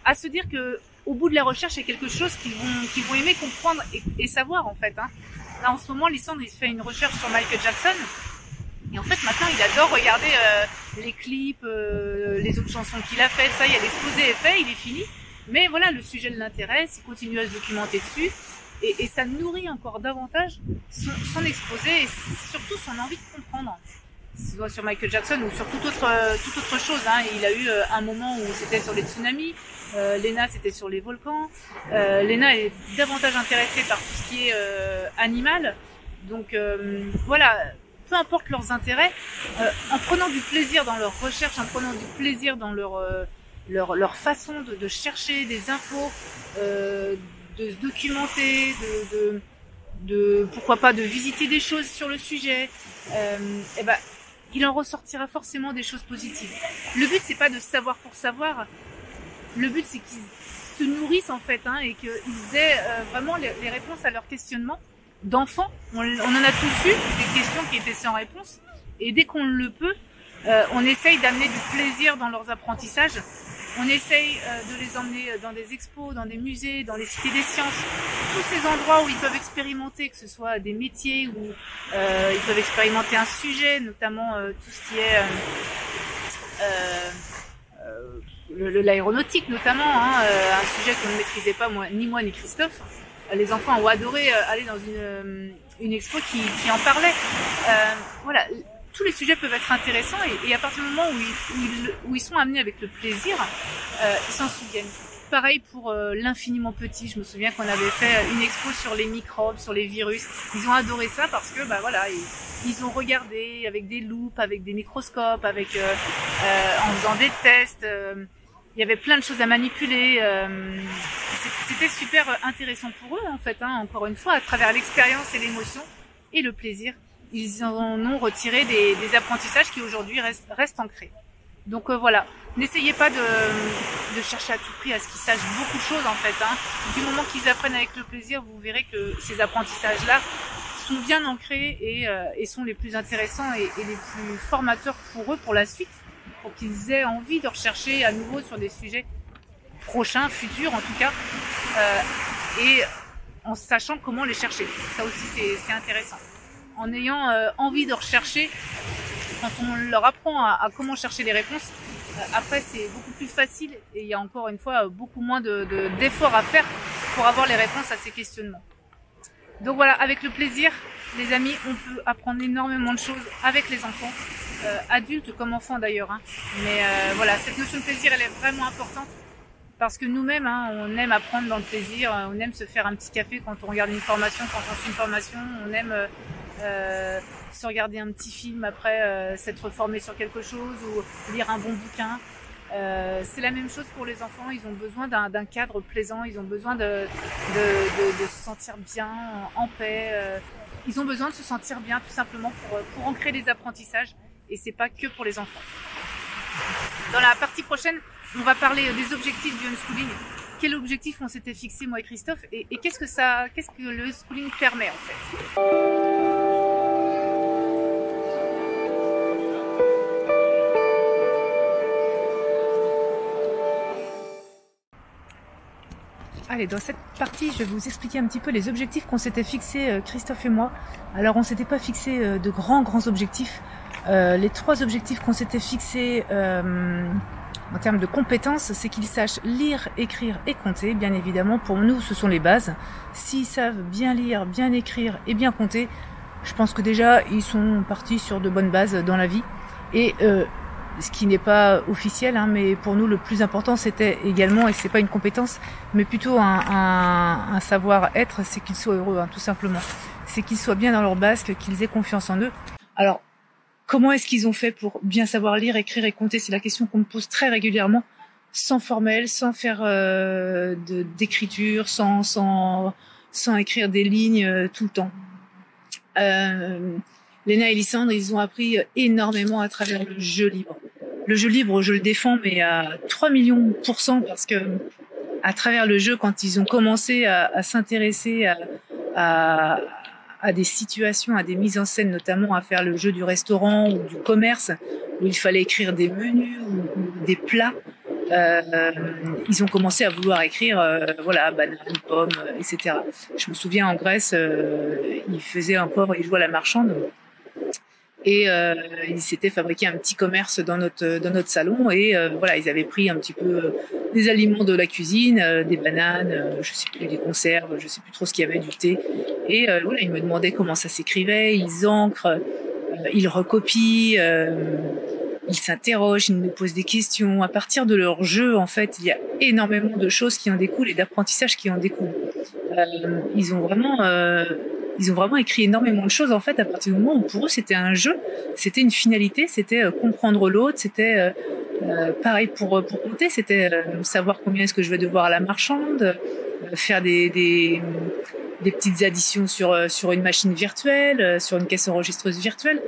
à se dire que au bout de la recherche, il y a quelque chose qu'ils vont aimer comprendre et savoir en fait. Hein. Là en ce moment, Lysandre il se fait une recherche sur Michael Jackson. Et en fait, maintenant, il adore regarder les clips, les autres chansons qu'il a faites. Ça y est, l'exposé est fait, il est fini. Mais voilà, le sujet l'intéresse, il continue à se documenter dessus. Et ça nourrit encore davantage son exposé et surtout son envie de comprendre. Soit sur Michael Jackson ou sur toute autre chose. Hein. Il a eu un moment où c'était sur les tsunamis. Léna, c'était sur les volcans. Léna est davantage intéressée par tout ce qui est animal. Donc voilà. Peu importe leurs intérêts, en prenant du plaisir dans leur recherche, en prenant du plaisir dans leur façon de chercher des infos, de se documenter, pourquoi pas de visiter des choses sur le sujet, et ben il en ressortira forcément des choses positives. Le but c'est pas de savoir pour savoir, le but c'est qu'ils se nourrissent en fait, hein, et qu'ils aient vraiment les réponses à leurs questionnements. D'enfants, on en a tous eu des questions qui étaient sans réponse et dès qu'on le peut, on essaye d'amener du plaisir dans leurs apprentissages, on essaye de les emmener dans des expos, dans des musées, dans les cités des sciences, tous ces endroits où ils peuvent expérimenter, que ce soit des métiers ou ils peuvent expérimenter un sujet, notamment tout ce qui est l'aéronautique notamment, hein, un sujet qu'on ne maîtrisait pas ni moi ni Christophe. Les enfants ont adoré aller dans une expo qui en parlait. Voilà, tous les sujets peuvent être intéressants et à partir du moment où ils sont amenés avec le plaisir, ils s'en souviennent. Pareil pour l'infiniment petit. Je me souviens qu'on avait fait une expo sur les microbes, sur les virus. Ils ont adoré ça parce que bah voilà, ils ont regardé avec des loupes, avec des microscopes, en faisant des tests. Il y avait plein de choses à manipuler. C'était super intéressant pour eux en fait. Hein, encore une fois, à travers l'expérience et l'émotion et le plaisir, ils en ont retiré des apprentissages qui aujourd'hui restent ancrés. Donc voilà, n'essayez pas de chercher à tout prix à ce qu'ils sachent beaucoup de choses en fait. Hein. Du moment qu'ils apprennent avec le plaisir, vous verrez que ces apprentissages-là sont bien ancrés et sont les plus intéressants et les plus formateurs pour eux pour la suite, pour qu'ils aient envie de rechercher à nouveau sur des sujets prochains, futurs en tout cas, et en sachant comment les chercher. Ça aussi c'est intéressant. En ayant envie de rechercher, quand on leur apprend à comment chercher les réponses, après c'est beaucoup plus facile et il y a encore une fois beaucoup moins d'efforts à faire pour avoir les réponses à ces questionnements. Donc voilà, avec le plaisir, les amis, on peut apprendre énormément de choses avec les enfants, adultes comme enfants d'ailleurs. Hein. Mais voilà, cette notion de plaisir, elle est vraiment importante parce que nous-mêmes, hein, on aime apprendre dans le plaisir, on aime se faire un petit café quand on regarde une formation, quand on fait une formation, on aime se regarder un petit film après s'être formé sur quelque chose ou lire un bon bouquin. C'est la même chose pour les enfants, ils ont besoin d'un cadre plaisant, ils ont besoin de se sentir bien, en paix, ils ont besoin de se sentir bien tout simplement pour ancrer les apprentissages et c'est pas que pour les enfants. Dans la partie prochaine, on va parler des objectifs du homeschooling. Quel objectif on s'était fixé moi et Christophe et qu'est-ce que le homeschooling permet en fait. Allez, dans cette partie, je vais vous expliquer un petit peu les objectifs qu'on s'était fixés, Christophe et moi. Alors, on s'était pas fixé de grands objectifs. Les 3 objectifs qu'on s'était fixés en termes de compétences, c'est qu'ils sachent lire, écrire et compter. Bien évidemment, pour nous, ce sont les bases. S'ils savent bien lire, bien écrire et bien compter, je pense que déjà, ils sont partis sur de bonnes bases dans la vie. Et ce qui n'est pas officiel, hein, mais pour nous le plus important c'était également, et c'est pas une compétence, mais plutôt un savoir-être, c'est qu'ils soient heureux, hein, tout simplement. C'est qu'ils soient bien dans leur basque, qu'ils aient confiance en eux. Alors, comment est-ce qu'ils ont fait pour bien savoir lire, écrire et compter? C'est la question qu'on me pose très régulièrement, sans formel, sans faire d'écriture, sans écrire des lignes tout le temps. Léna et Lysandre, ils ont appris énormément à travers le jeu libre. Le jeu libre, je le défends, mais à 3 millions %, parce que à travers le jeu, quand ils ont commencé à s'intéresser à des situations, à des mises en scène, notamment à faire le jeu du restaurant ou du commerce, où il fallait écrire des menus ou des plats, ils ont commencé à vouloir écrire, voilà, banane, pomme, etc. Je me souviens en Grèce, ils jouaient à la marchande. Et ils s'étaient fabriqué un petit commerce dans notre salon, et voilà, ils avaient pris un petit peu des aliments de la cuisine, des bananes, je sais plus, des conserves, je sais plus trop ce qu'il y avait, du thé, et voilà, ils me demandaient comment ça s'écrivait, ils encrent, ils recopient, ils s'interrogent, ils nous posent des questions. À partir de leur jeu, en fait, il y a énormément de choses qui en découlent et d'apprentissage qui en découlent. Ils ont vraiment écrit énormément de choses, en fait, à partir du moment où pour eux c'était un jeu, c'était une finalité, c'était comprendre l'autre, c'était pareil pour compter, c'était savoir combien est-ce que je vais devoir à la marchande, faire des petites additions sur une machine virtuelle, sur une caisse enregistreuse virtuelle.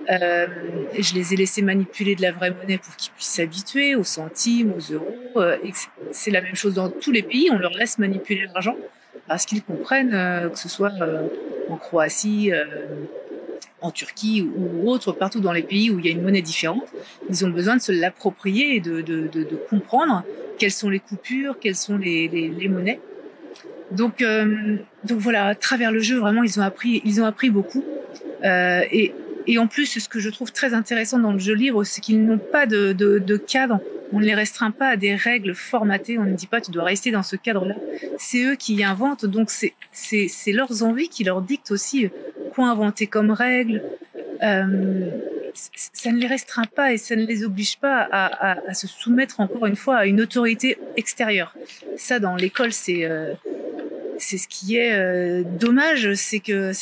Je les ai laissés manipuler de la vraie monnaie pour qu'ils puissent s'habituer aux centimes, aux euros. Et c'est la même chose dans tous les pays, on leur laisse manipuler l'argent parce qu'ils comprennent, que ce soit en Croatie, en Turquie ou autre, partout dans les pays où il y a une monnaie différente, ils ont besoin de se l'approprier et de comprendre quelles sont les coupures, quelles sont les monnaies. Donc voilà, à travers le jeu, vraiment, ils ont appris beaucoup. Et en plus, ce que je trouve très intéressant dans le jeu libre, c'est qu'ils n'ont pas de cadre. On ne les restreint pas à des règles formatées. On ne dit pas tu dois rester dans ce cadre-là. C'est eux qui inventent. Donc c'est leurs envies qui leur dictent aussi quoi inventer comme règles. Ça ne les restreint pas et ça ne les oblige pas à se soumettre encore une fois à une autorité extérieure. Ça, dans l'école, c'est ce qui est dommage, c'est que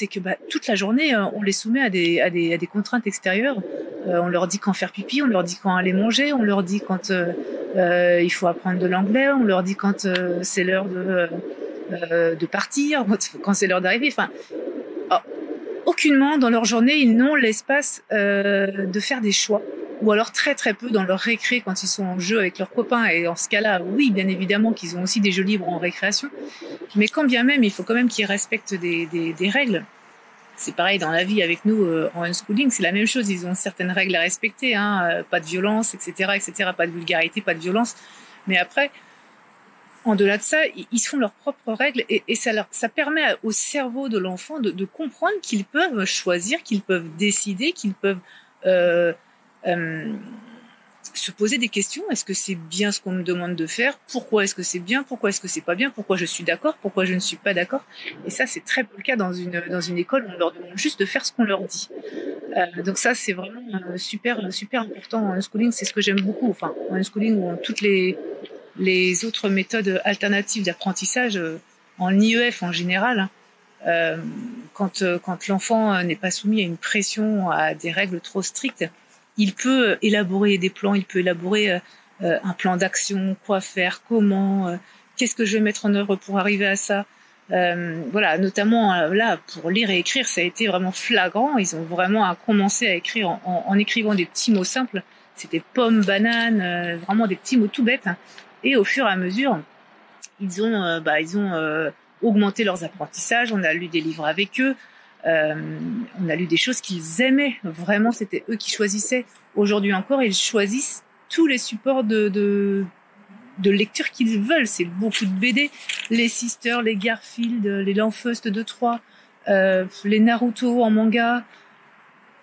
toute la journée on les soumet à des contraintes extérieures. On leur dit quand faire pipi, on leur dit quand aller manger, on leur dit quand il faut apprendre de l'anglais, on leur dit quand c'est l'heure de partir, quand c'est l'heure d'arriver. Enfin, aucunement dans leur journée ils n'ont l'espace de faire des choix. Ou alors très très peu dans leur récré quand ils sont en jeu avec leurs copains. Et en ce cas-là, oui, bien évidemment qu'ils ont aussi des jeux libres en récréation. Mais quand bien même, il faut quand même qu'ils respectent des règles. C'est pareil dans la vie avec nous en unschooling, c'est la même chose. Ils ont certaines règles à respecter, hein, pas de violence, etc., etc., pas de vulgarité, pas de violence. Mais après, en delà de ça, ils se font leurs propres règles et ça permet au cerveau de l'enfant de comprendre qu'ils peuvent choisir, qu'ils peuvent décider, qu'ils peuvent se poser des questions. Est-ce que c'est bien ce qu'on me demande de faire? Pourquoi est-ce que c'est bien? Pourquoi est-ce que c'est pas bien? Pourquoi je suis d'accord? Pourquoi je ne suis pas d'accord? Et ça, c'est très peu le cas dans une école où on leur demande juste de faire ce qu'on leur dit. Donc ça, c'est vraiment super important en unschooling. C'est ce que j'aime beaucoup. Enfin, en unschooling ou en toutes les autres méthodes alternatives d'apprentissage, en IEF en général, quand l'enfant n'est pas soumis à une pression, à des règles trop strictes, il peut élaborer des plans, il peut élaborer un plan d'action, quoi faire, comment, qu'est-ce que je vais mettre en œuvre pour arriver à ça. Voilà, notamment là, pour lire et écrire, ça a été vraiment flagrant. Ils ont vraiment commencé à écrire en écrivant des petits mots simples. C'était pomme, banane, vraiment des petits mots tout bêtes. Et au fur et à mesure, ils ont augmenté leurs apprentissages. On a lu des livres avec eux. On a lu des choses qu'ils aimaient. Vraiment, c'était eux qui choisissaient. Aujourd'hui encore, ils choisissent tous les supports de lecture qu'ils veulent. C'est beaucoup de BD. Les Sisters, les Garfield, les Lanfeust de Troyes, les Naruto en manga.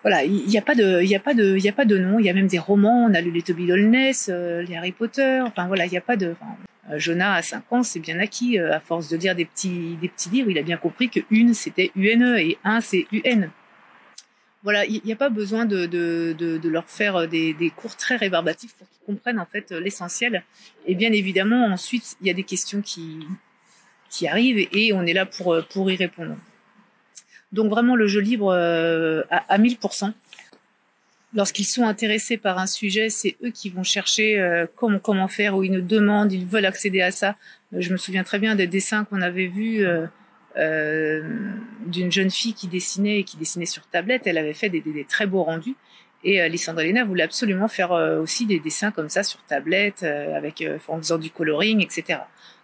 Voilà, il y a pas de nom. Il y a même des romans. On a lu les Toby Holness, les Harry Potter. Enfin voilà, il y a pas de. Jonah à 5 ans, c'est bien acquis. À force de lire des petits livres, il a bien compris que une c'était UNE et un c'est UN. Voilà, il n'y a pas besoin de leur faire des cours très rébarbatifs pour qu'ils comprennent en fait l'essentiel. Et bien évidemment, ensuite, il y a des questions qui arrivent et on est là pour y répondre. Donc vraiment le jeu libre à 1000%. Lorsqu'ils sont intéressés par un sujet, c'est eux qui vont chercher comment faire, ou ils nous demandent, ils veulent accéder à ça. Je me souviens très bien des dessins qu'on avait vus d'une jeune fille qui dessinait sur tablette. Elle avait fait des très beaux rendus. Et Lysandre Elena voulait absolument faire aussi des dessins comme ça sur tablette, en faisant du coloring, etc.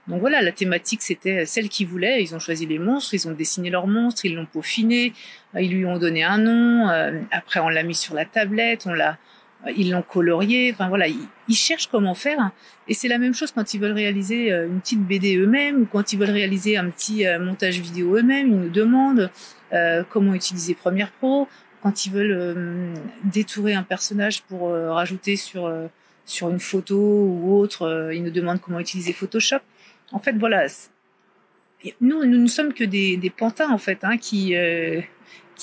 Donc voilà, la thématique, c'était celle qu'ils voulaient. Ils ont choisi les monstres, ils ont dessiné leurs monstres, ils l'ont peaufiné, ils lui ont donné un nom. Après, on l'a mis sur la tablette, ils l'ont colorié. Enfin voilà, ils cherchent comment faire. Et c'est la même chose quand ils veulent réaliser une petite BD eux-mêmes, ou quand ils veulent réaliser un petit montage vidéo eux-mêmes. Ils nous demandent comment utiliser Premiere Pro. Quand ils veulent détourer un personnage pour rajouter sur une photo ou autre, ils nous demandent comment utiliser Photoshop. En fait, voilà, nous ne sommes que des pantins en fait, qui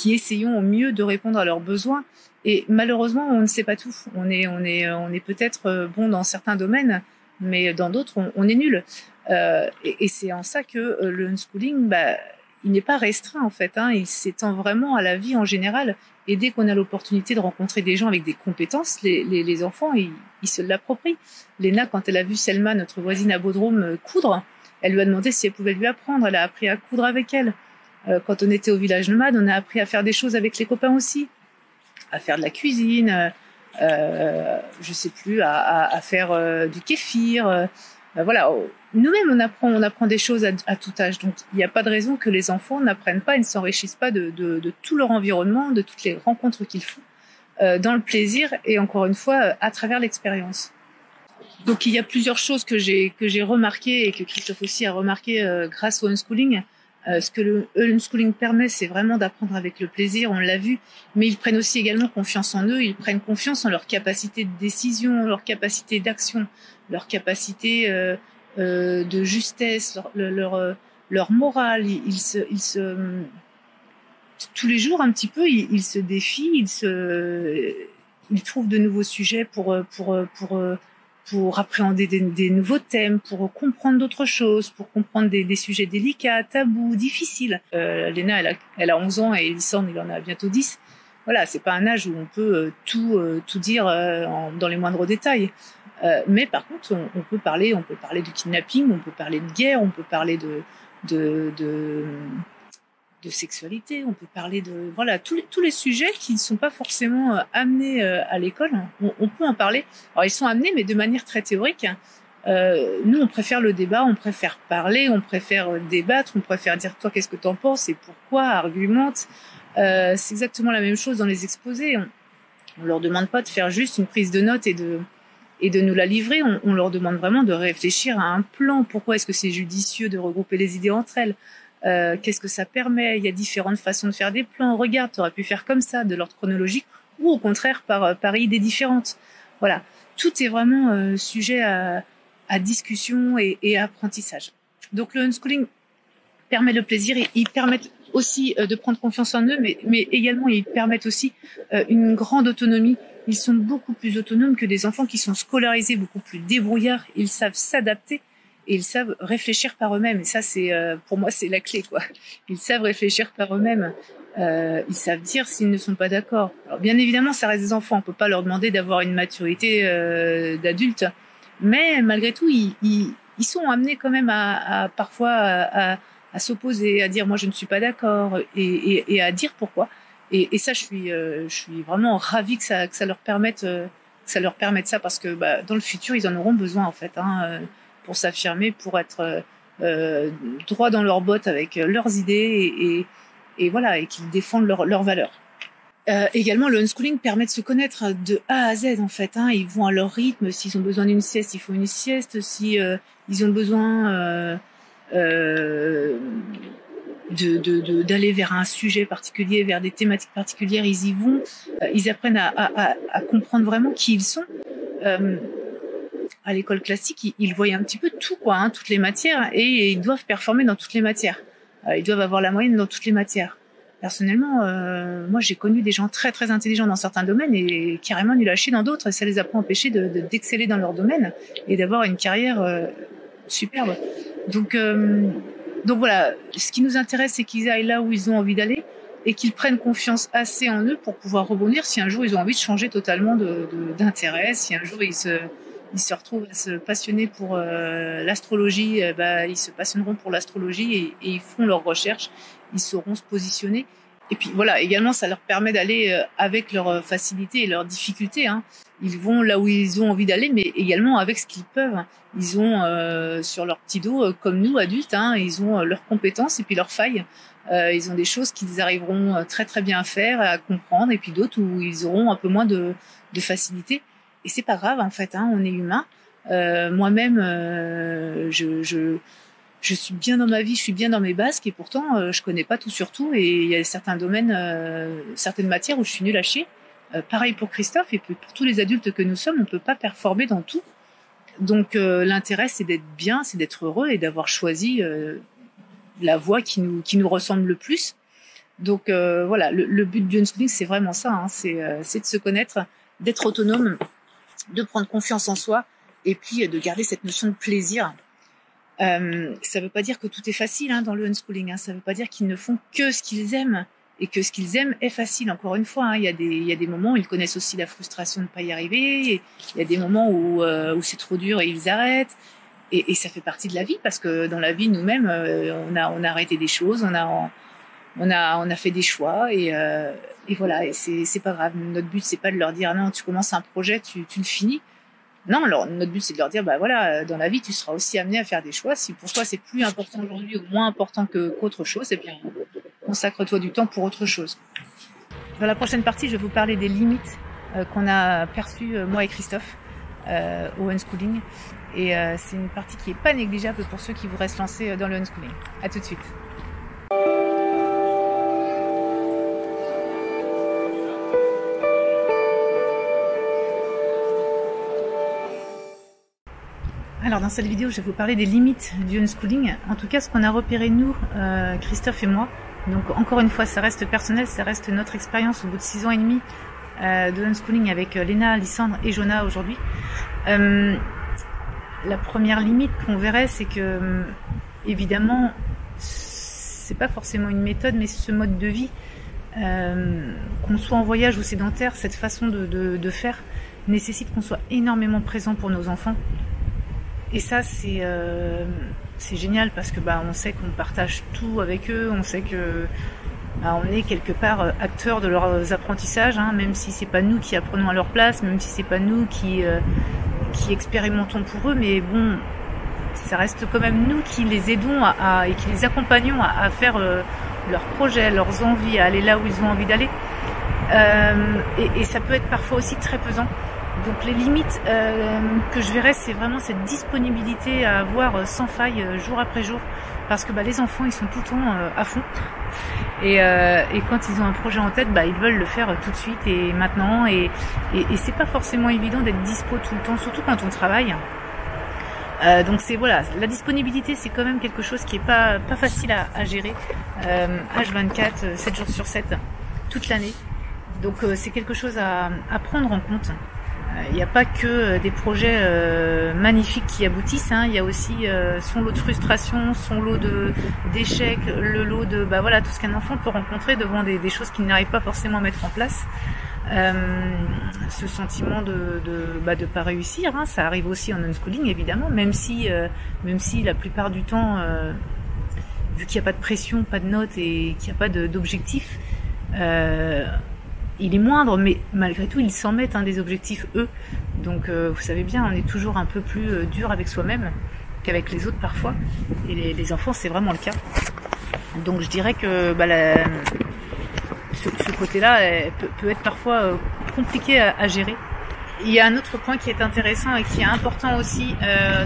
essayons au mieux de répondre à leurs besoins. Et malheureusement, on ne sait pas tout. On est peut-être bon dans certains domaines, mais dans d'autres, on est nul. Et c'est en ça que le unschooling, il n'est pas restreint en fait. Il s'étend vraiment à la vie en général. Et dès qu'on a l'opportunité de rencontrer des gens avec des compétences, les enfants, ils se l'approprient. Léna, quand elle a vu Selma, notre voisine à Bodrum, coudre, elle lui a demandé si elle pouvait lui apprendre. Elle a appris à coudre avec elle. Quand on était au village nomade, on a appris à faire des choses avec les copains aussi, à faire de la cuisine, je sais plus, à faire du kéfir. Voilà, nous-mêmes on apprend des choses à tout âge. Donc il n'y a pas de raison que les enfants n'apprennent pas et ne s'enrichissent pas de tout leur environnement, de toutes les rencontres qu'ils font, dans le plaisir et encore une fois à travers l'expérience. Donc il y a plusieurs choses que j'ai remarquées et que Christophe aussi a remarqué grâce au unschooling. Ce que le unschooling permet, c'est vraiment d'apprendre avec le plaisir, on l'a vu, mais ils prennent aussi également confiance en eux, ils prennent confiance en leur capacité de décision, leur capacité d'action, leur capacité de justesse, leur morale. Tous les jours un petit peu, ils se défient, ils trouvent de nouveaux sujets pour appréhender des nouveaux thèmes, pour comprendre d'autres choses, pour comprendre des sujets délicats, tabous, difficiles. Léna, elle a 11 ans et Lysandre, il en a bientôt 10. Voilà, c'est pas un âge où on peut tout dire dans les moindres détails. Mais par contre, on peut parler de kidnapping, on peut parler de guerre, on peut parler de sexualité, on peut parler de tous les sujets qui ne sont pas forcément amenés à l'école. On peut en parler. Alors ils sont amenés, mais de manière très théorique. Nous, on préfère le débat, on préfère parler, on préfère débattre, on préfère dire toi qu'est-ce que t'en penses et pourquoi, argumente. C'est exactement la même chose dans les exposés. On leur demande pas de faire juste une prise de notes et de nous la livrer. On leur demande vraiment de réfléchir à un plan. Pourquoi est-ce que c'est judicieux de regrouper les idées entre elles? Qu'est-ce que ça permet? Il y a différentes façons de faire des plans. Regarde, tu aurais pu faire comme ça, de l'ordre chronologique, ou au contraire par idées différentes. Voilà, tout est vraiment sujet à discussion et à apprentissage. Donc le unschooling permet le plaisir et ils permettent aussi de prendre confiance en eux, mais également ils permettent aussi une grande autonomie. Ils sont beaucoup plus autonomes que des enfants qui sont scolarisés, beaucoup plus débrouillards. Ils savent s'adapter. Et ils savent réfléchir par eux-mêmes. Et ça, pour moi, c'est la clé, quoi. Ils savent réfléchir par eux-mêmes. Ils savent dire s'ils ne sont pas d'accord. Alors, bien évidemment, ça reste des enfants. On peut pas leur demander d'avoir une maturité d'adulte. Mais malgré tout, ils sont amenés quand même parfois à s'opposer, à dire moi je ne suis pas d'accord et à dire pourquoi. Et ça, je suis vraiment ravie que ça leur permette ça parce que dans le futur, ils en auront besoin en fait. Pour s'affirmer, pour être droit dans leurs bottes avec leurs idées et voilà, et qu'ils défendent leurs valeurs. Également, le unschooling permet de se connaître de A à Z en fait. Ils vont à leur rythme. S'ils ont besoin d'une sieste, ils font une sieste. Si ils ont besoin d'aller vers un sujet particulier, vers des thématiques particulières, ils y vont. Ils apprennent à comprendre vraiment qui ils sont. À l'école classique, ils voient un petit peu tout, quoi, toutes les matières, et ils doivent performer dans toutes les matières. Ils doivent avoir la moyenne dans toutes les matières. Personnellement, moi j'ai connu des gens très très intelligents dans certains domaines et carrément nuls à chier dans d'autres, et ça les a pas empêchés d'exceller dans leur domaine et d'avoir une carrière superbe. Donc voilà, ce qui nous intéresse, c'est qu'ils aillent là où ils ont envie d'aller et qu'ils prennent confiance assez en eux pour pouvoir rebondir si un jour ils ont envie de changer totalement d'intérêt, si un jour ils se retrouvent à se passionner pour l'astrologie, ils se passionneront pour l'astrologie et ils feront leurs recherches, ils sauront se positionner. Et puis voilà, également ça leur permet d'aller avec leur facilité et leurs difficultés. Ils vont là où ils ont envie d'aller, mais également avec ce qu'ils peuvent. Ils ont sur leur petit dos, comme nous adultes, ils ont leurs compétences et puis leurs failles. Ils ont des choses qu'ils arriveront très très bien à faire, à comprendre, et puis d'autres où ils auront un peu moins de facilité. Et c'est pas grave en fait, on est humain. Moi-même, je suis bien dans ma vie, je suis bien dans mes basques, et pourtant je connais pas tout sur tout, et il y a certains domaines, certaines matières où je suis nulle à chier. Pareil pour Christophe et pour tous les adultes que nous sommes, on peut pas performer dans tout. Donc l'intérêt c'est d'être bien, c'est d'être heureux et d'avoir choisi la voie qui nous ressemble le plus. Donc voilà, le but du unschooling c'est vraiment ça, c'est de se connaître, d'être autonome, de prendre confiance en soi et puis de garder cette notion de plaisir. Ça veut pas dire que tout est facile dans le unschooling, ça veut pas dire qu'ils ne font que ce qu'ils aiment et que ce qu'ils aiment est facile. Encore une fois, il y a des moments où ils connaissent aussi la frustration de ne pas y arriver, et il y a des moments où c'est trop dur et ils arrêtent, et ça fait partie de la vie, parce que dans la vie nous-mêmes on a arrêté des choses, on a fait des choix, et voilà, et c'est pas grave. Notre but c'est pas de leur dire non, tu commences un projet, tu le finis. Non, alors notre but c'est de leur dire voilà, dans la vie tu seras aussi amené à faire des choix. Si pour toi c'est plus important aujourd'hui ou moins important qu'autre chose, eh bien consacre-toi du temps pour autre chose. Dans la prochaine partie, je vais vous parler des limites qu'on a perçues moi et Christophe au unschooling, et c'est une partie qui est pas négligeable pour ceux qui voudraient se lancer dans le unschooling. À tout de suite. Alors dans cette vidéo, je vais vous parler des limites du unschooling. En tout cas, ce qu'on a repéré nous, Christophe et moi. Donc encore une fois, ça reste personnel, ça reste notre expérience au bout de 6 ans et demi de unschooling avec Léna, Lysandre et Jonah aujourd'hui. La première limite qu'on verrait, c'est que évidemment, c'est pas forcément une méthode, mais ce mode de vie, qu'on soit en voyage ou sédentaire, cette façon de faire nécessite qu'on soit énormément présent pour nos enfants. Et ça, c'est génial, parce que on sait qu'on partage tout avec eux, on sait que on est quelque part acteurs de leurs apprentissages, même si c'est pas nous qui apprenons à leur place, même si c'est pas nous qui expérimentons pour eux, mais bon, ça reste quand même nous qui les aidons et qui les accompagnons à faire leurs projets, leurs envies, à aller là où ils ont envie d'aller. Et ça peut être parfois aussi très pesant. Donc les limites que je verrais, c'est vraiment cette disponibilité à avoir sans faille jour après jour, parce que les enfants ils sont tout le temps à fond, et quand ils ont un projet en tête, ils veulent le faire tout de suite et maintenant, et c'est pas forcément évident d'être dispo tout le temps, surtout quand on travaille. Donc c'est voilà, la disponibilité c'est quand même quelque chose qui est pas facile à gérer, H24, 7 jours sur 7, toute l'année. Donc c'est quelque chose à prendre en compte. Il n'y a pas que des projets magnifiques qui aboutissent, il y a aussi son lot de frustration, son lot d'échecs, le lot de voilà, tout ce qu'un enfant peut rencontrer devant des choses qu'il n'arrive pas forcément à mettre en place. Ce sentiment de pas réussir, ça arrive aussi en unschooling évidemment, même si la plupart du temps, vu qu'il n'y a pas de pression, pas de notes et qu'il n'y a pas d'objectif, il est moindre, mais malgré tout ils s'en mettent des objectifs eux. Donc vous savez bien, on est toujours un peu plus dur avec soi-même qu'avec les autres parfois, et les enfants c'est vraiment le cas. Donc je dirais que ce côté-là peut être parfois compliqué à gérer. Il y a un autre point qui est intéressant et qui est important aussi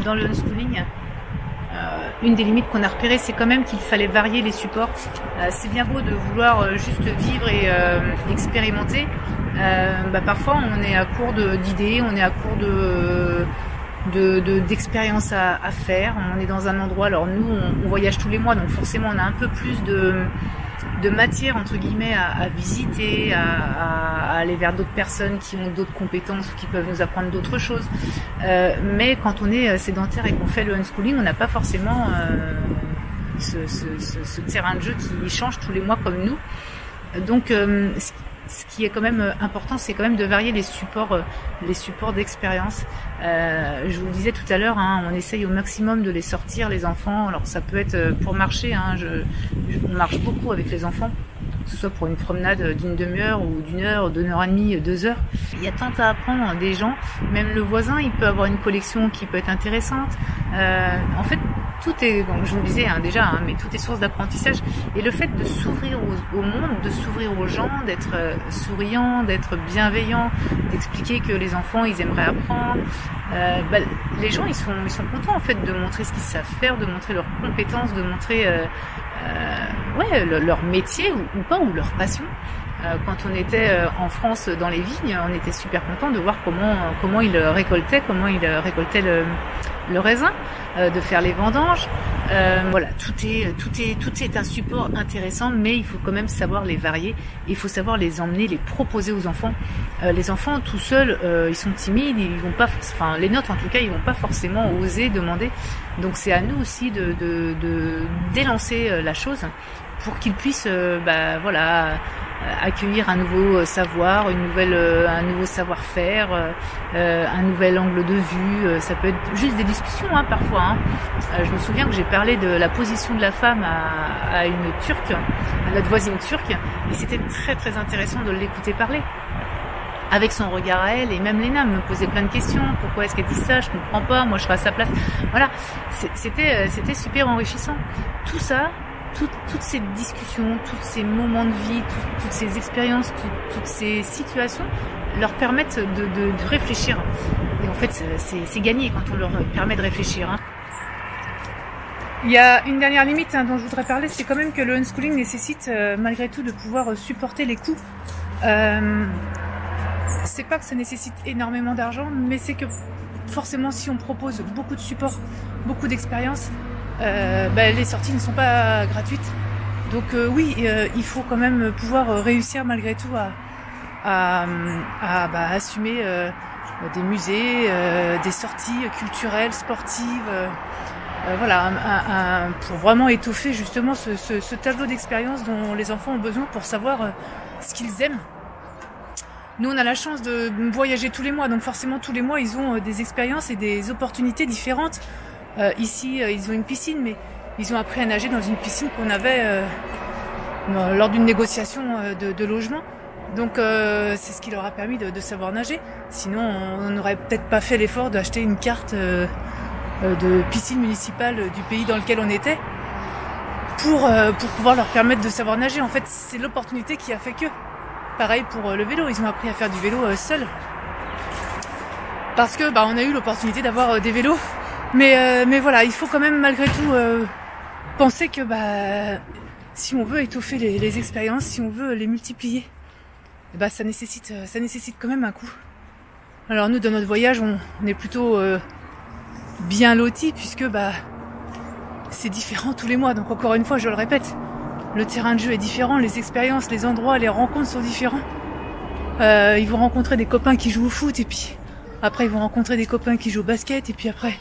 dans le unschooling. Une des limites qu'on a repérées, c'est quand même qu'il fallait varier les supports. C'est bien beau de vouloir juste vivre et expérimenter. Parfois, on est à court d'idées, on est à court d'expériences à faire. On est dans un endroit, alors nous, on voyage tous les mois, donc forcément, on a un peu plus matière entre guillemets à visiter, à aller vers d'autres personnes qui ont d'autres compétences ou qui peuvent nous apprendre d'autres choses. Mais quand on est sédentaire et qu'on fait le unschooling, on n'a pas forcément ce terrain de jeu qui change tous les mois comme nous. Donc ce qui est quand même important, c'est quand même de varier les supports d'expérience. Je vous le disais tout à l'heure, hein, on essaye au maximum de les sortir, les enfants. Alors ça peut être pour marcher, hein, on marche beaucoup avec les enfants, que ce soit pour une promenade d'une demi-heure ou d'une heure, d'une heure et demie, 2 heures. Il y a tant à apprendre des gens, même le voisin, il peut avoir une collection qui peut être intéressante. En fait, tout est, bon, je vous le disais hein, déjà, hein, mais tout est source d'apprentissage. Et le fait de s'ouvrir au monde, de s'ouvrir aux gens, d'être souriant, d'être bienveillant, d'expliquer que les enfants, ils aimeraient apprendre. Les gens, ils sont contents en fait de montrer ce qu'ils savent faire, de montrer leurs compétences, de montrer leur métier ou pas, ou leur passion. Quand on était en France dans les vignes, on était super content de voir comment ils récoltaient, le raisin, de faire les vendanges. Voilà, tout est un support intéressant, mais il faut quand même savoir les varier. Il faut savoir les emmener, les proposer aux enfants. Les enfants tout seuls, ils sont timides, ils vont pas, enfin les nôtres en tout cas, ils vont pas forcément oser demander. Donc c'est à nous aussi de d'élancer la chose pour qu'ils puissent, accueillir un nouveau savoir, un nouveau savoir-faire, un nouvel angle de vue. Ça peut être juste des discussions parfois. Je me souviens que j'ai parlé de la position de la femme à une Turque, à notre voisine turque, et c'était très très intéressant de l'écouter parler. Avec son regard à elle, et même Léna me posait plein de questions. Pourquoi est-ce qu'elle dit ça? Je comprends pas, moi je serais à sa place. Voilà, c'était super enrichissant. Tout ça, toutes ces discussions, tous ces moments de vie, toutes ces expériences, toutes ces situations leur permettent de réfléchir. Et en fait, c'est gagné quand on leur permet de réfléchir. Il y a une dernière limite dont je voudrais parler, c'est quand même que le unschooling nécessite malgré tout de pouvoir supporter les coûts. C'est pas que ça nécessite énormément d'argent, mais c'est que forcément si on propose beaucoup de support, beaucoup d'expérience, les sorties ne sont pas gratuites. Donc oui, il faut quand même pouvoir réussir malgré tout à assumer des musées, des sorties culturelles, sportives, pour vraiment étoffer justement ce tableau d'expérience dont les enfants ont besoin pour savoir ce qu'ils aiment. Nous, on a la chance de voyager tous les mois, donc forcément tous les mois, ils ont des expériences et des opportunités différentes. Ici, ils ont une piscine, mais ils ont appris à nager dans une piscine qu'on avait lors d'une négociation de logement. Donc, c'est ce qui leur a permis de savoir nager. Sinon, on n'aurait peut-être pas fait l'effort d'acheter une carte de piscine municipale du pays dans lequel on était pour pouvoir leur permettre de savoir nager. En fait, c'est l'opportunité qui a fait que. Pareil pour le vélo, ils ont appris à faire du vélo seuls. Parce que on a eu l'opportunité d'avoir des vélos. Mais voilà, il faut quand même malgré tout penser que si on veut étoffer les expériences, si on veut les multiplier, ça nécessite quand même un coût. Alors nous, dans notre voyage, on est plutôt bien lotis puisque c'est différent tous les mois. Donc encore une fois, je le répète, le terrain de jeu est différent, les expériences, les endroits, les rencontres sont différents. Ils vont rencontrer des copains qui jouent au foot, et puis après ils vont rencontrer des copains qui jouent au basket, et puis après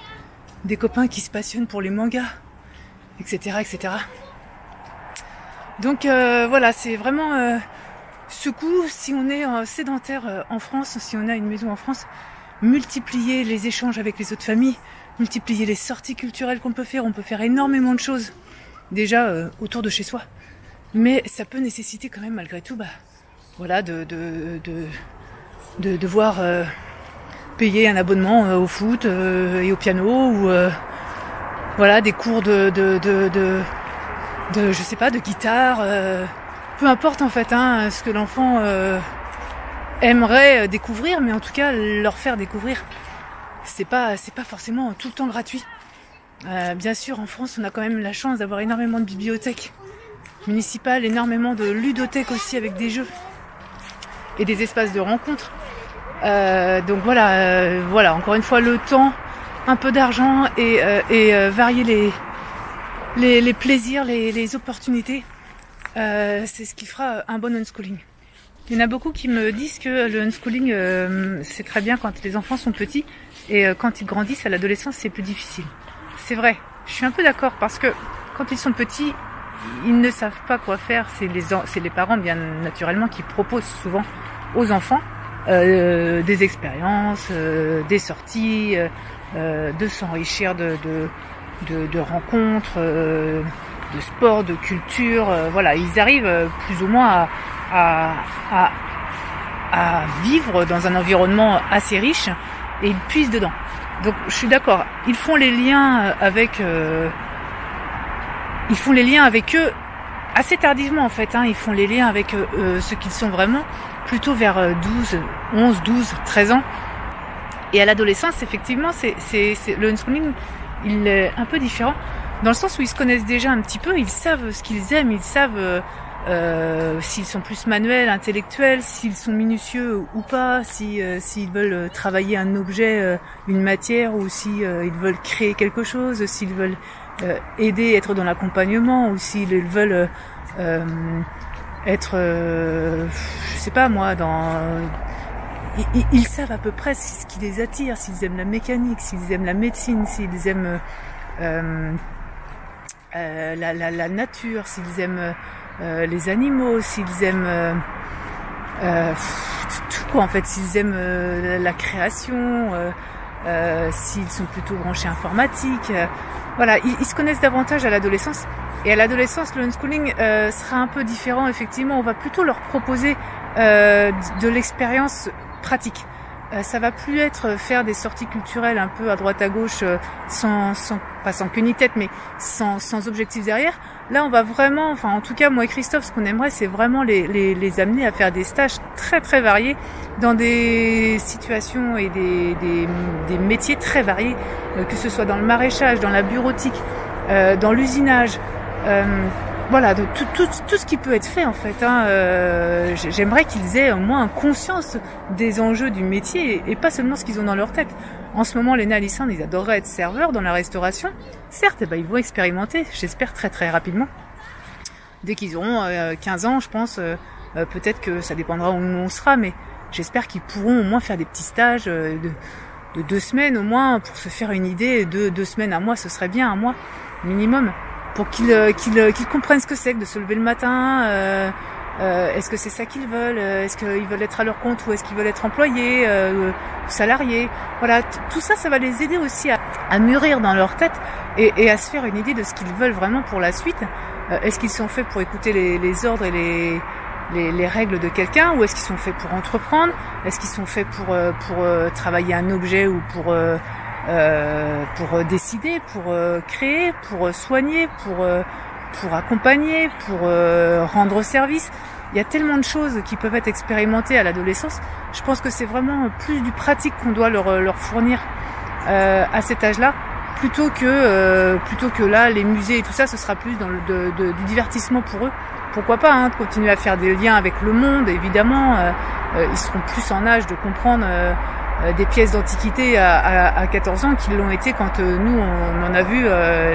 des copains qui se passionnent pour les mangas, etc. etc. Donc voilà, c'est vraiment ce coup, si on est sédentaire en France, si on a une maison en France, multiplier les échanges avec les autres familles, multiplier les sorties culturelles qu'on peut faire. On peut faire énormément de choses déjà autour de chez soi. Mais ça peut nécessiter quand même malgré tout de devoir payer un abonnement au foot et au piano ou des cours de je sais pas, de guitare, peu importe en fait ce que l'enfant aimerait découvrir, mais en tout cas leur faire découvrir. C'est pas forcément tout le temps gratuit. Bien sûr, en France, on a quand même la chance d'avoir énormément de bibliothèques municipales, énormément de ludothèques aussi avec des jeux et des espaces de rencontres. Donc voilà, encore une fois, le temps, un peu d'argent et varier les plaisirs, les opportunités. c'est ce qui fera un bon unschooling. Il y en a beaucoup qui me disent que le unschooling, c'est très bien quand les enfants sont petits et quand ils grandissent à l'adolescence, c'est plus difficile. C'est vrai, je suis un peu d'accord parce que quand ils sont petits, ils ne savent pas quoi faire. C'est les parents, bien naturellement, qui proposent souvent aux enfants des expériences, des sorties, de s'enrichir de rencontres, de sport, de culture. Voilà, ils arrivent plus ou moins à vivre dans un environnement assez riche et ils puisent dedans. Donc je suis d'accord, ils font les liens avec eux assez tardivement en fait, hein. Ils font les liens avec ce qu'ils sont vraiment plutôt vers 11, 12, 13 ans. Et à l'adolescence, effectivement, le unschooling, il est un peu différent dans le sens où ils se connaissent déjà un petit peu, ils savent ce qu'ils aiment, ils savent s'ils sont plus manuels, intellectuels, s'ils sont minutieux ou pas, s'ils veulent travailler un objet, une matière, ou si ils veulent créer quelque chose, s'ils veulent aider, être dans l'accompagnement, ou s'ils veulent être, je sais pas moi, ils savent à peu près ce qui les attire, s'ils aiment la mécanique, s'ils aiment la médecine, s'ils aiment la nature, s'ils aiment les animaux, s'ils aiment tout quoi en fait, s'ils aiment la création, s'ils sont plutôt branchés informatique. Voilà, ils se connaissent davantage à l'adolescence. Et à l'adolescence, le unschooling sera un peu différent. Effectivement, on va plutôt leur proposer de l'expérience pratique. Ça va plus être faire des sorties culturelles un peu à droite à gauche, pas sans queue ni tête, mais sans objectif derrière. Là, on va vraiment, enfin en tout cas moi et Christophe, ce qu'on aimerait, c'est vraiment les amener à faire des stages très très variés dans des situations et des métiers très variés, que ce soit dans le maraîchage, dans la bureautique, dans l'usinage. Voilà, donc tout ce qui peut être fait en fait. Hein, j'aimerais qu'ils aient au moins conscience des enjeux du métier et pas seulement ce qu'ils ont dans leur tête. En ce moment, Léna et Lysandre, ils adoreraient être serveurs dans la restauration. Certes, ils vont expérimenter, j'espère très très rapidement. Dès qu'ils auront 15 ans, je pense, peut-être que ça dépendra où on sera, mais j'espère qu'ils pourront au moins faire des petits stages de 2 semaines au moins pour se faire une idée. 2 semaines, un mois, ce serait bien, un mois minimum. Pour qu'ils comprennent ce que c'est que de se lever le matin, est-ce que c'est ça qu'ils veulent, est-ce qu'ils veulent être à leur compte ou est-ce qu'ils veulent être employés, salariés. Voilà, tout ça, ça va les aider aussi à mûrir dans leur tête et à se faire une idée de ce qu'ils veulent vraiment pour la suite. Est-ce qu'ils sont faits pour écouter les ordres et les règles de quelqu'un, ou est-ce qu'ils sont faits pour entreprendre? Est-ce qu'ils sont faits pour travailler un objet ou pour décider, pour créer, pour soigner, pour accompagner, pour rendre service. Il y a tellement de choses qui peuvent être expérimentées à l'adolescence. Je pense que c'est vraiment plus du pratique qu'on doit leur fournir à cet âge-là, plutôt que là les musées et tout ça, ce sera plus dans du divertissement pour eux. Pourquoi pas, hein, de continuer à faire des liens avec le monde, évidemment. Ils seront plus en âge de comprendre des pièces d'antiquité à 14 ans qu'ils l'ont été quand nous on en a vu.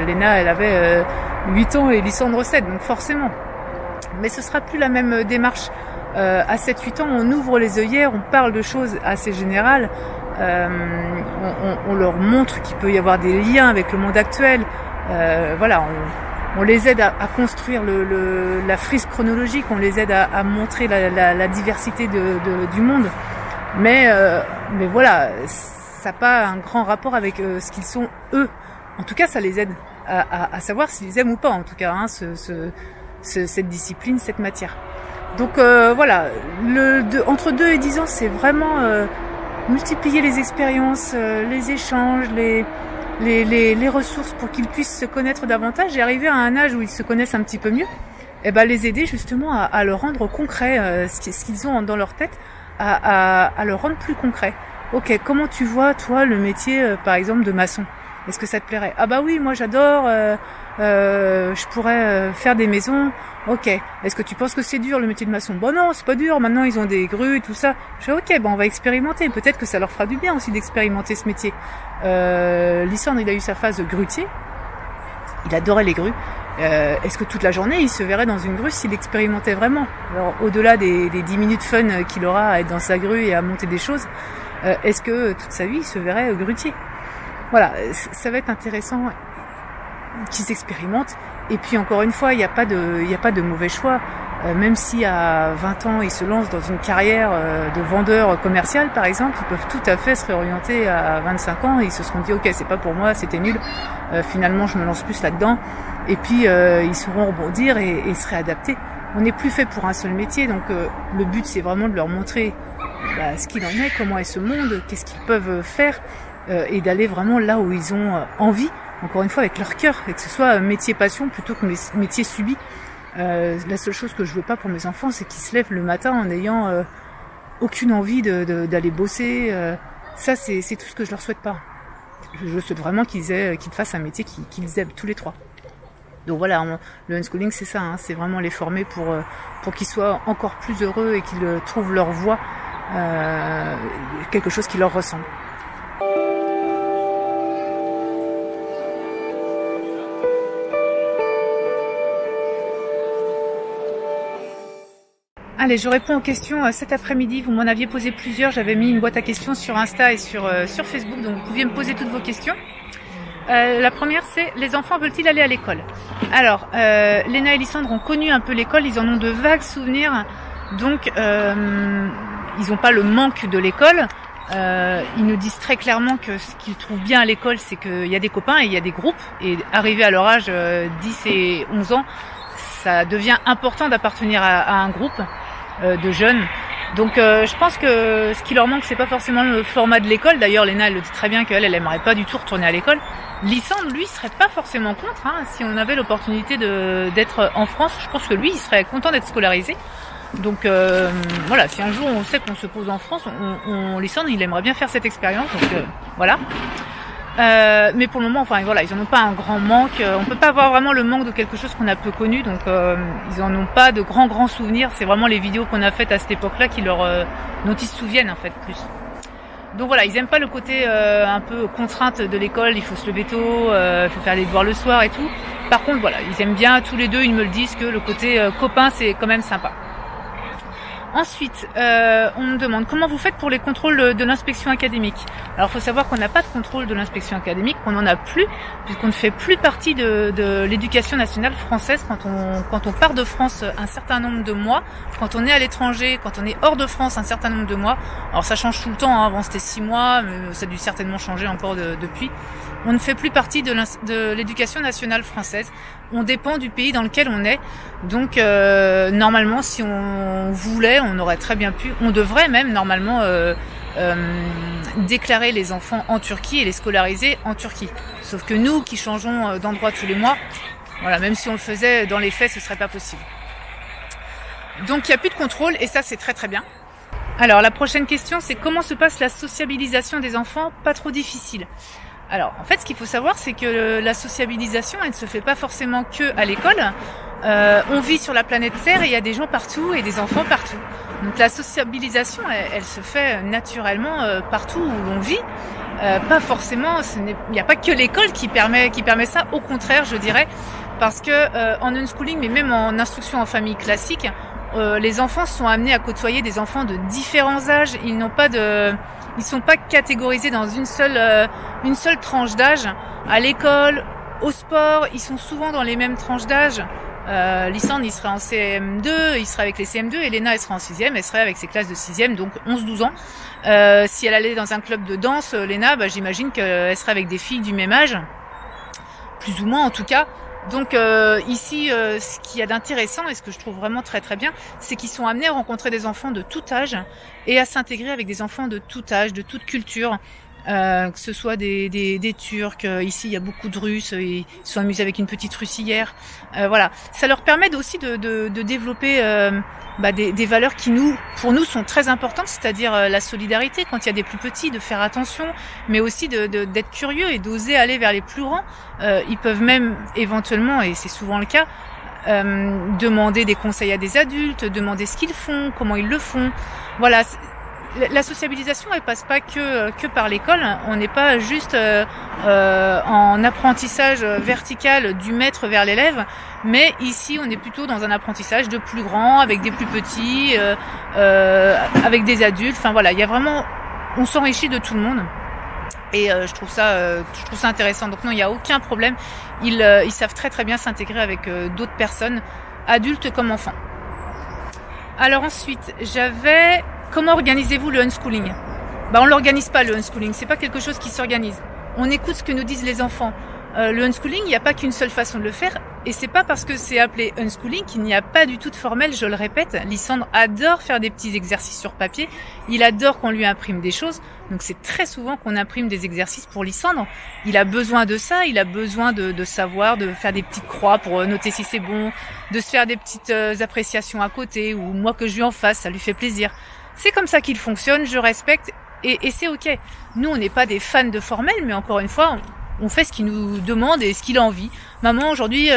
Léna, elle avait 8 ans et Lysandre 7, donc forcément. Mais ce sera plus la même démarche. À 7-8 ans, on ouvre les œillères, on parle de choses assez générales, on leur montre qu'il peut y avoir des liens avec le monde actuel. Voilà, on les aide à construire la frise chronologique, on les aide à montrer la diversité du monde. Mais voilà, ça n'a pas un grand rapport avec ce qu'ils sont eux. En tout cas, ça les aide à savoir s'ils aiment ou pas, en tout cas, hein, cette discipline, cette matière. Donc voilà, entre 2 et 10 ans, c'est vraiment multiplier les expériences, les échanges, les ressources pour qu'ils puissent se connaître davantage et arriver à un âge où ils se connaissent un petit peu mieux, et les aider justement à leur rendre concret ce qu'ils ont dans leur tête, à le rendre plus concret. Ok, comment tu vois toi le métier par exemple de maçon? Est-ce que ça te plairait? Ah bah oui, moi j'adore, je pourrais faire des maisons. Ok, est-ce que tu penses que c'est dur le métier de maçon? Bon non, c'est pas dur, maintenant ils ont des grues, tout ça. Je fais ok, on va expérimenter, peut-être que ça leur fera du bien aussi d'expérimenter ce métier. Lysandre, il a eu sa phase de grutier. il adorait les grues. Est-ce que toute la journée il se verrait dans une grue s'il expérimentait vraiment? Alors au-delà des 10 minutes fun qu'il aura à être dans sa grue et à monter des choses, est-ce que toute sa vie il se verrait grutier? Voilà, ça va être intéressant qu'ils expérimentent. Et puis encore une fois, il n'y a pas de mauvais choix. Même si à 20 ans ils se lancent dans une carrière de vendeur commercial par exemple, ils peuvent tout à fait se réorienter à 25 ans et ils se seront dit ok, c'est pas pour moi, c'était nul, finalement je me lance plus là-dedans, et puis ils sauront rebondir et se réadapter. On n'est plus fait pour un seul métier, donc le but c'est vraiment de leur montrer ce qu'il en est, comment est ce monde, qu'est-ce qu'ils peuvent faire, et d'aller vraiment là où ils ont envie, encore une fois avec leur cœur, et que ce soit métier passion plutôt que métier subi. La seule chose que je veux pas pour mes enfants, c'est qu'ils se lèvent le matin en ayant aucune envie d'aller bosser. Ça, c'est tout ce que je leur souhaite pas. Je souhaite vraiment qu'ils fassent un métier qu'ils aiment tous les trois. Donc voilà, le unschooling, c'est ça, hein, c'est vraiment les former pour qu'ils soient encore plus heureux et qu'ils trouvent leur voie, quelque chose qui leur ressemble. Allez, je réponds aux questions cet après-midi. Vous m'en aviez posé plusieurs. J'avais mis une boîte à questions sur Insta et sur Facebook, donc vous pouviez me poser toutes vos questions. La première, c'est les enfants veulent-ils aller à l'école? Alors, Léna et Lysandre ont connu un peu l'école. Ils en ont de vagues souvenirs. Donc, ils n'ont pas le manque de l'école. Ils nous disent très clairement que ce qu'ils trouvent bien à l'école, c'est qu'il y a des copains et il y a des groupes. Et arrivé à leur âge 10 et 11 ans, ça devient important d'appartenir à un groupe de jeunes. Donc je pense que ce qui leur manque, c'est pas forcément le format de l'école. D'ailleurs, Léna, elle le dit très bien qu'elle aimerait pas du tout retourner à l'école. Lysandre, lui, serait pas forcément contre. Hein. Si on avait l'opportunité d'être en France, je pense que lui, il serait content d'être scolarisé. Donc voilà, si un jour on sait qu'on se pose en France, Lysandre, il aimerait bien faire cette expérience. Donc voilà. Mais pour le moment, enfin voilà, ils en ont pas un grand manque. On peut pas avoir vraiment le manque de quelque chose qu'on a peu connu, donc ils en ont pas de grands souvenirs. C'est vraiment les vidéos qu'on a faites à cette époque-là dont ils se souviennent en fait plus. Donc voilà, ils aiment pas le côté un peu contrainte de l'école. Il faut se lever tôt, il faut faire les devoirs le soir et tout. Par contre, voilà, ils aiment bien tous les deux. Ils me le disent que le côté copain, c'est quand même sympa. Ensuite, on me demande comment vous faites pour les contrôles de l'inspection académique. Alors, il faut savoir qu'on n'a pas de contrôle de l'inspection académique, qu'on n'en a plus, puisqu'on ne fait plus partie de l'éducation nationale française quand on part de France un certain nombre de mois, quand on est à l'étranger, quand on est hors de France un certain nombre de mois. Alors, ça change tout le temps, hein. Avant c'était 6 mois, mais ça a dû certainement changer encore depuis. On ne fait plus partie de l'éducation nationale française. On dépend du pays dans lequel on est. Donc normalement, si on voulait, on aurait très bien pu, on devrait même normalement déclarer les enfants en Turquie et les scolariser en Turquie. Sauf que nous qui changeons d'endroit tous les mois, voilà, même si on le faisait dans les faits, ce serait pas possible. Donc il n'y a plus de contrôle et ça c'est très très bien. Alors la prochaine question, c'est comment se passe la sociabilisation des enfants? Pas trop difficile. Alors, en fait, ce qu'il faut savoir, c'est que la sociabilisation, elle ne se fait pas forcément que à l'école. On vit sur la planète Terre et il y a des gens partout et des enfants partout. Donc la sociabilisation, elle se fait naturellement partout où l'on vit. Pas forcément, il n'y a pas que l'école qui permet ça. Au contraire, je dirais, parce que en unschooling, mais même en instruction en famille classique, les enfants sont amenés à côtoyer des enfants de différents âges. Ils sont pas catégorisés dans une seule tranche d'âge. À l'école, au sport, ils sont souvent dans les mêmes tranches d'âge. Lysandre, il sera en CM2, il sera avec les CM2, et Léna, elle sera en 6e, elle serait avec ses classes de 6e, donc 11-12 ans. Si elle allait dans un club de danse, Léna, j'imagine qu'elle serait avec des filles du même âge, plus ou moins en tout cas. Donc ici, ce qu'il y a d'intéressant et ce que je trouve vraiment très très bien, c'est qu'ils sont amenés à rencontrer des enfants de tout âge et à s'intégrer avec des enfants de tout âge, de toute culture, que ce soit des Turcs. Ici, il y a beaucoup de Russes, ils sont amusés avec une petite Russe hier. Voilà, ça leur permet aussi de développer des valeurs qui pour nous sont très importantes, c'est-à-dire la solidarité quand il y a des plus petits, de faire attention, mais aussi d'être curieux et d'oser aller vers les plus grands. Ils peuvent même éventuellement, et c'est souvent le cas, demander des conseils à des adultes, demander ce qu'ils font, comment ils le font. Voilà, la sociabilisation, elle passe pas que par l'école. On n'est pas juste en apprentissage vertical du maître vers l'élève, mais ici on est plutôt dans un apprentissage de plus grand, avec des plus petits, avec des adultes. Enfin voilà, il y a vraiment, on s'enrichit de tout le monde. Et je trouve ça intéressant. Donc non, il n'y a aucun problème. Ils savent très très bien s'intégrer avec d'autres personnes, adultes comme enfants. Alors ensuite, comment organisez-vous le unschooling? On l'organise pas, le unschooling. C'est pas quelque chose qui s'organise. On écoute ce que nous disent les enfants. Le unschooling, il n'y a pas qu'une seule façon de le faire. Et c'est pas parce que c'est appelé unschooling qu'il n'y a pas du tout de formel, je le répète. Lysandre adore faire des petits exercices sur papier. Il adore qu'on lui imprime des choses. Donc c'est très souvent qu'on imprime des exercices pour Lysandre. Il a besoin de ça, il a besoin de savoir, de faire des petites croix pour noter si c'est bon, de se faire des petites appréciations à côté, ou moi que je lui en fasse, ça lui fait plaisir. C'est comme ça qu'il fonctionne, je respecte, et c'est ok. Nous, on n'est pas des fans de formel, mais encore une fois, on fait ce qu'il nous demande et ce qu'il a envie. Maman, aujourd'hui,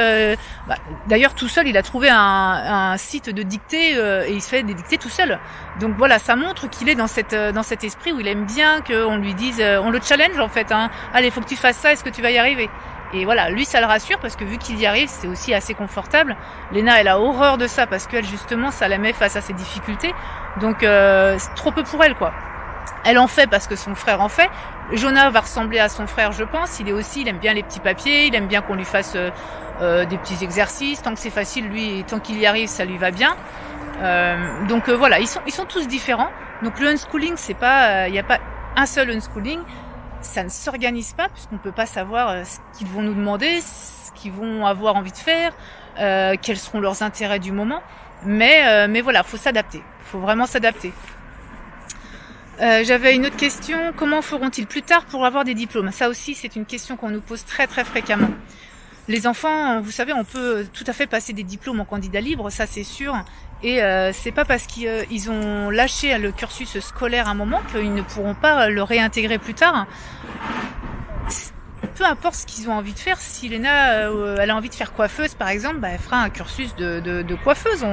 d'ailleurs tout seul, il a trouvé un site de dictée et il se fait des dictées tout seul. Donc voilà, ça montre qu'il est dans cet esprit où il aime bien qu'on lui dise, on le challenge en fait. Allez, faut que tu fasses ça, est-ce que tu vas y arriver? Et voilà, lui ça le rassure parce que vu qu'il y arrive, c'est aussi assez confortable. Léna, elle a horreur de ça parce qu'elle justement, ça la met face à ses difficultés. Donc c'est trop peu pour elle quoi. Elle en fait parce que son frère en fait. Jonah va ressembler à son frère, je pense. Il aime bien les petits papiers, il aime bien qu'on lui fasse des petits exercices. Tant que c'est facile, lui, tant qu'il y arrive, ça lui va bien. Donc voilà, ils sont tous différents. Donc le unschooling, c'est pas, il n'y a pas un seul unschooling. Ça ne s'organise pas puisqu'on peut pas savoir ce qu'ils vont nous demander, ce qu'ils vont avoir envie de faire, quels seront leurs intérêts du moment. Mais voilà, faut s'adapter. Faut vraiment s'adapter. J'avais une autre question. Comment feront-ils plus tard pour avoir des diplômes? Ça aussi, c'est une question qu'on nous pose très très fréquemment. Les enfants, vous savez, on peut tout à fait passer des diplômes en candidat libre, ça c'est sûr. Et c'est pas parce qu'ils ont lâché le cursus scolaire à un moment qu'ils ne pourront pas le réintégrer plus tard. Peu importe ce qu'ils ont envie de faire. Si Léna, elle a envie de faire coiffeuse, par exemple, elle fera un cursus de coiffeuse.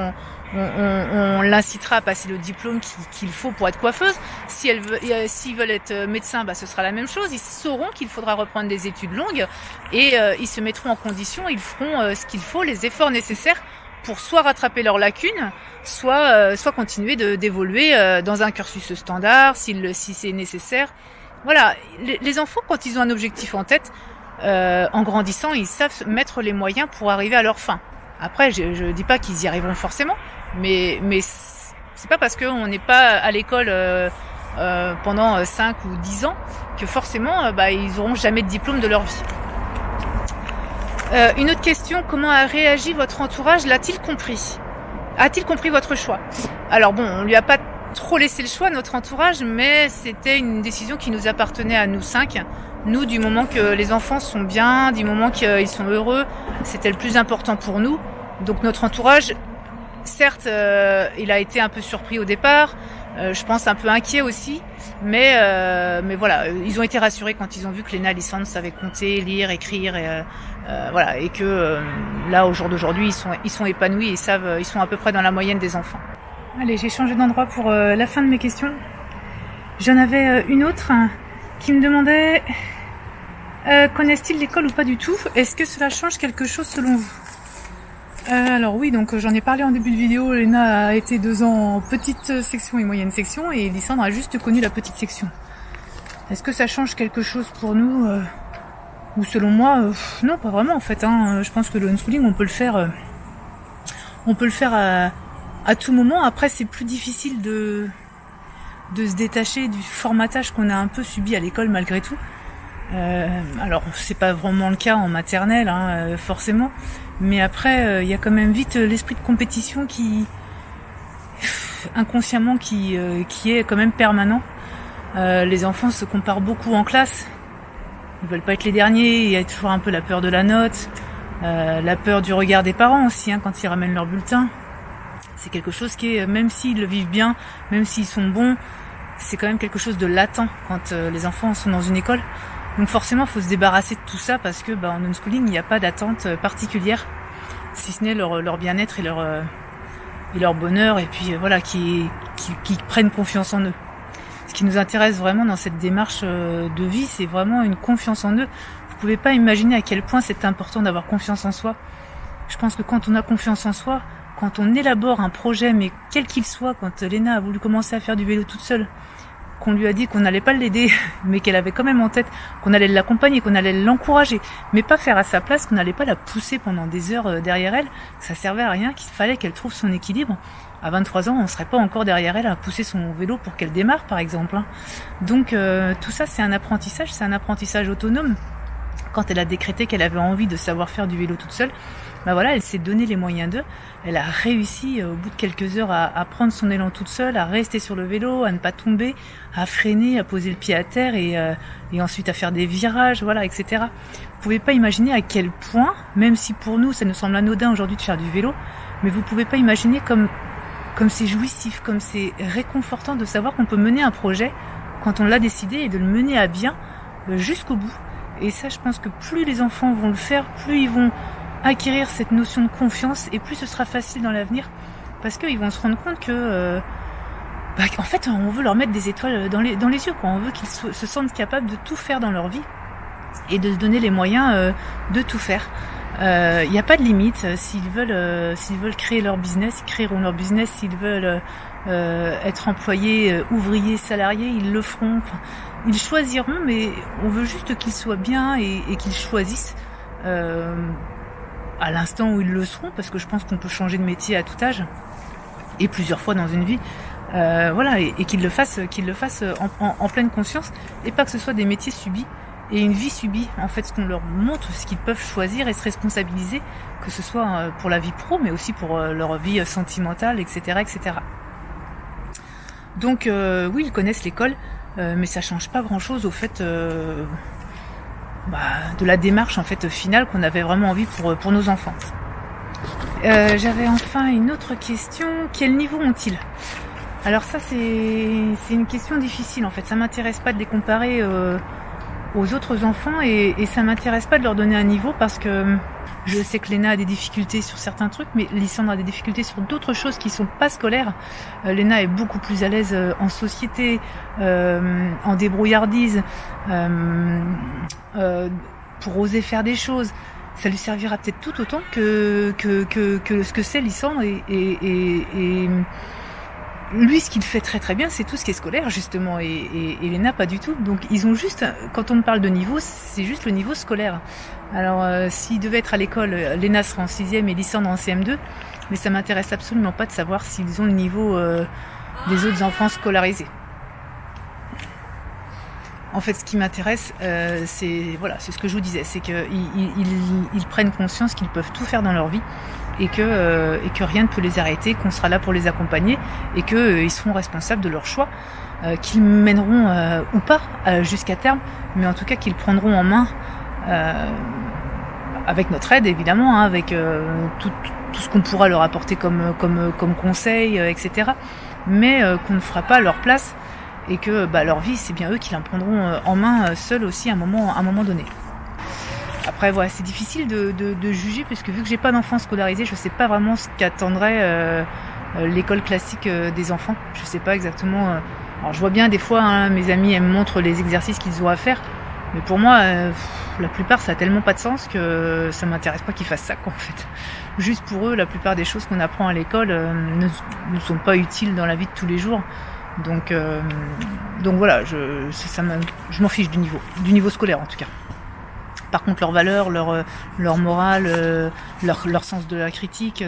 On l'incitera à passer le diplôme qu'il faut pour être coiffeuse. S'ils veulent être médecin, ce sera la même chose. Ils sauront qu'il faudra reprendre des études longues et ils se mettront en condition. Ils feront ce qu'il faut, les efforts nécessaires pour soit rattraper leurs lacunes, soit continuer d'évoluer dans un cursus standard si c'est nécessaire. Voilà, les enfants, quand ils ont un objectif en tête, en grandissant, ils savent mettre les moyens pour arriver à leur fin. Après, je dis pas qu'ils y arriveront forcément, mais c'est pas parce qu'on n'est pas à l'école pendant 5 ou 10 ans que forcément ils auront jamais de diplôme de leur vie. Une autre question, comment a réagi votre entourage? L'a-t-il compris? A-t-il compris votre choix? Alors bon, on lui a pas trop laissé le choix, notre entourage, mais c'était une décision qui nous appartenait à nous 5. Nous, du moment que les enfants sont bien, du moment qu'ils sont heureux, c'était le plus important pour nous. Donc notre entourage, certes, il a été un peu surpris au départ, je pense un peu inquiet aussi, mais voilà, ils ont été rassurés quand ils ont vu que Léna et Lysandre savaient compter, lire, écrire, voilà, et que là, au jour d'aujourd'hui, ils sont épanouis et ils sont à peu près dans la moyenne des enfants. Allez, j'ai changé d'endroit pour la fin de mes questions. J'en avais une autre qui me demandait connaissent-ils l'école ou pas du tout? Est-ce que cela change quelque chose selon vous? Alors oui, donc j'en ai parlé en début de vidéo. Léna a été 2 ans en petite section et moyenne section et Lysandre a juste connu la petite section. Est-ce que ça change quelque chose pour nous ou selon moi non, pas vraiment en fait. Je pense que le unschooling, on peut le faire à tout moment. Après, c'est plus difficile de se détacher du formatage qu'on a un peu subi à l'école malgré tout. Alors, c'est pas vraiment le cas en maternelle, forcément. Mais après, il y a quand même vite l'esprit de compétition inconsciemment qui est quand même permanent. Les enfants se comparent beaucoup en classe. Ils veulent pas être les derniers. Il y a toujours un peu la peur de la note, la peur du regard des parents aussi, quand ils ramènent leur bulletin. C'est quelque chose qui est, même s'ils le vivent bien, même s'ils sont bons, c'est quand même quelque chose de latent quand les enfants sont dans une école. Donc forcément, il faut se débarrasser de tout ça parce que en unschooling, il n'y a pas d'attente particulière, si ce n'est leur bien-être et leur bonheur, et puis voilà, qui prennent confiance en eux. Ce qui nous intéresse vraiment dans cette démarche de vie, c'est vraiment une confiance en eux. Vous pouvez pas imaginer à quel point c'est important d'avoir confiance en soi. Je pense que quand on a confiance en soi, quand on élabore un projet, mais quel qu'il soit, quand Léna a voulu commencer à faire du vélo toute seule, qu'on lui a dit qu'on n'allait pas l'aider, mais qu'elle avait quand même en tête qu'on allait l'accompagner, qu'on allait l'encourager, mais pas faire à sa place, qu'on n'allait pas la pousser pendant des heures derrière elle, ça servait à rien, qu'il fallait qu'elle trouve son équilibre. À 23 ans, on serait pas encore derrière elle à pousser son vélo pour qu'elle démarre, par exemple. Donc tout ça, c'est un apprentissage autonome. Quand elle a décrété qu'elle avait envie de savoir faire du vélo toute seule, elle s'est donné les moyens d'eux. Elle a réussi au bout de quelques heures à prendre son élan toute seule, à rester sur le vélo, à ne pas tomber, à freiner, à poser le pied à terre et ensuite à faire des virages, etc. Vous pouvez pas imaginer à quel point, même si pour nous ça nous semble anodin aujourd'hui de faire du vélo, mais vous pouvez pas imaginer comme c'est jouissif, comme c'est réconfortant de savoir qu'on peut mener un projet quand on l'a décidé et de le mener à bien jusqu'au bout. Et ça, je pense que plus les enfants vont le faire, plus ils vont acquérir cette notion de confiance et plus ce sera facile dans l'avenir parce qu'ils vont se rendre compte que en fait on veut leur mettre des étoiles dans les yeux, quoi. On veut qu'ils se sentent capables de tout faire dans leur vie et de se donner les moyens de tout faire. Il n'y a pas de limite. S'ils veulent créer leur business, ils créeront leur business. S'ils veulent être employés, ouvriers, salariés, ils le feront. Enfin, ils choisiront, mais on veut juste qu'ils soient bien et qu'ils choisissent à l'instant où ils le seront, parce que je pense qu'on peut changer de métier à tout âge et plusieurs fois dans une vie, et qu'ils le fassent en pleine conscience et pas que ce soit des métiers subis et une vie subie. En fait, ce qu'on leur montre, ce qu'ils peuvent choisir et se responsabiliser, que ce soit pour la vie pro, mais aussi pour leur vie sentimentale, etc., etc. Donc oui, ils connaissent l'école, mais ça change pas grand-chose au fait de la démarche en fait finale qu'on avait vraiment envie pour nos enfants. J'avais enfin une autre question. Quel niveau ont-ils? Alors ça c'est une question difficile en fait. Ça m'intéresse pas de les comparer aux autres enfants et ça m'intéresse pas de leur donner un niveau parce que je sais que Léna a des difficultés sur certains trucs, mais Lysandre a des difficultés sur d'autres choses qui sont pas scolaires. Léna est beaucoup plus à l'aise en société, en débrouillardise, pour oser faire des choses. Ça lui servira peut-être tout autant que ce que c'est Lysandre et lui, ce qu'il fait très très bien, c'est tout ce qui est scolaire justement, et Léna pas du tout. Donc ils ont juste, quand on me parle de niveau, c'est juste le niveau scolaire. Alors s'il devait être à l'école, Léna sera en 6e et Lysandre en CM2, mais ça m'intéresse absolument pas de savoir s'ils ont le niveau des autres enfants scolarisés. En fait, ce qui m'intéresse, c'est ce que je vous disais, c'est qu'ils prennent conscience qu'ils peuvent tout faire dans leur vie et que rien ne peut les arrêter, qu'on sera là pour les accompagner et qu'ils seront responsables de leur choix, qu'ils mèneront ou pas jusqu'à terme, mais en tout cas qu'ils prendront en main avec notre aide évidemment, avec tout ce qu'on pourra leur apporter comme conseil, etc. Mais qu'on ne fera pas à leur place. Et que leur vie, c'est bien eux qui la prendront en main seuls aussi à un moment donné. Après, voilà, c'est difficile de juger, puisque vu que j'ai pas d'enfants scolarisés, je sais pas vraiment ce qu'attendrait l'école classique des enfants. Je sais pas exactement. Alors, je vois bien des fois, mes amis, elles me montrent les exercices qu'ils ont à faire, mais pour moi, la plupart, ça a tellement pas de sens que ça m'intéresse pas qu'ils fassent ça, quoi, en fait. Juste pour eux, la plupart des choses qu'on apprend à l'école ne sont pas utiles dans la vie de tous les jours. Donc voilà, je m'en fiche du niveau scolaire en tout cas. Par contre, leurs valeurs, leur morale, leur sens de la critique,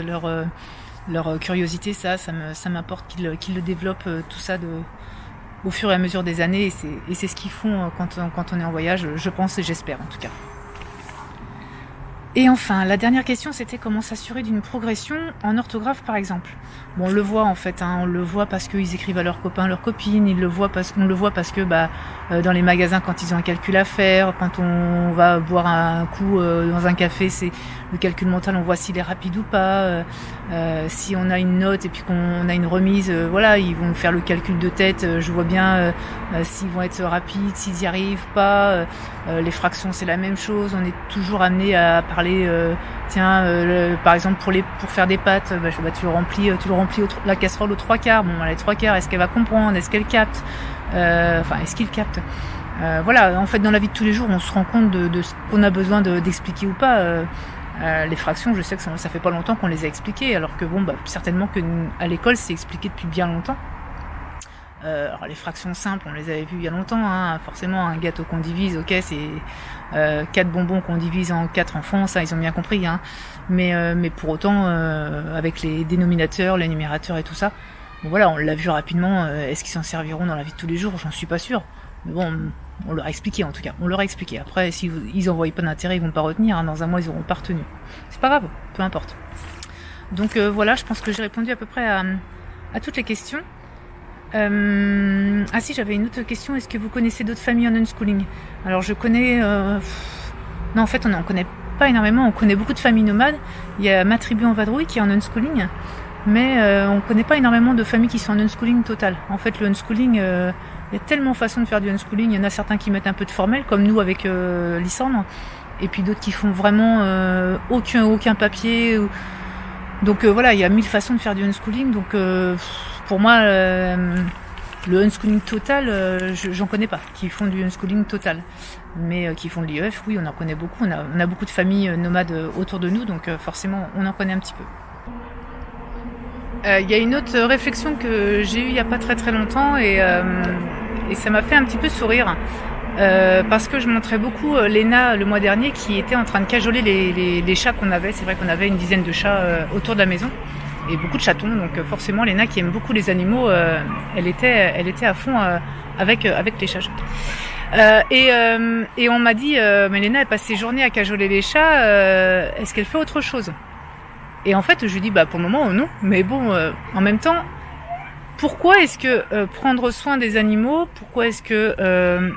leur curiosité, ça m'importe qu'ils le développent tout ça au fur et à mesure des années, et c'est ce qu'ils font quand on est en voyage, je pense et j'espère en tout cas. Et enfin, la dernière question, c'était comment s'assurer d'une progression en orthographe, par exemple. Bon, on le voit en fait, on le voit parce qu'ils écrivent à leurs copains, leurs copines, on le voit parce que dans les magasins, quand ils ont un calcul à faire, quand on va boire un coup dans un café, c'est le calcul mental, on voit s'il est rapide ou pas. Si on a une note et puis qu'on a une remise, ils vont faire le calcul de tête. Je vois bien s'ils vont être rapides, s'ils y arrivent pas. Les fractions, c'est la même chose. On est toujours amené à parler. Par exemple pour faire des pâtes, tu le remplis la casserole aux 3/4. Bon, les 3/4, est-ce qu'elle va comprendre, est-ce qu'elle capte? Enfin, est-ce qu'ils captent? Voilà, en fait, dans la vie de tous les jours, on se rend compte de ce qu'on a besoin d'expliquer ou pas. Les fractions, je sais que ça fait pas longtemps qu'on les a expliquées, alors que bon, bah, certainement que à l'école, c'est expliqué depuis bien longtemps. Alors les fractions simples, on les avait vues il y a longtemps, hein. Forcément un gâteau qu'on divise, ok, c'est 4 bonbons qu'on divise en 4 enfants, ça ils ont bien compris, hein. Mais pour autant, avec les dénominateurs, les numérateurs et tout ça, bon, voilà, on l'a vu rapidement. Est-ce qu'ils s'en serviront dans la vie de tous les jours? J'en suis pas sûre. Mais bon, on leur a expliqué en tout cas, on leur a expliqué. Après, si ils en voient pas d'intérêt, ils vont pas retenir, hein. Dans un mois ils auront pas retenu. C'est pas grave, peu importe. Donc voilà, je pense que j'ai répondu à peu près à toutes les questions. Ah si, j'avais une autre question. Est-ce que vous connaissez d'autres familles en unschooling? Alors je connais... Non, en fait, on connaît pas énormément. On connaît beaucoup de familles nomades. Il y a ma tribu en vadrouille qui est en unschooling. Mais on connaît pas énormément de familles qui sont en unschooling total. En fait, le unschooling, il y a tellement de façons de faire du unschooling. Il y en a certains qui mettent un peu de formel, comme nous avec Lysandre. Et puis d'autres qui font vraiment aucun papier. Donc voilà, il y a 1000 façons de faire du unschooling. Donc... pour moi, le unschooling total, j'en connais pas, qui font du unschooling total. Mais qui font de l'IEF, oui, on en connaît beaucoup. On a beaucoup de familles nomades autour de nous, donc forcément, on en connaît un petit peu. Il y a une autre réflexion que j'ai eue il y a pas très longtemps et ça m'a fait un petit peu sourire. Parce que je montrais beaucoup Léna le mois dernier qui était en train de cajoler les chats qu'on avait. C'est vrai qu'on avait une dizaine de chats autour de la maison. Et beaucoup de chatons, donc forcément Léna qui aime beaucoup les animaux, elle était à fond avec les chats. Et on m'a dit mais Léna elle passe ses journées à cajoler les chats, est-ce qu'elle fait autre chose? Et en fait je lui dis bah pour le moment non, mais bon en même temps pourquoi est-ce que prendre soin des animaux, pourquoi est-ce que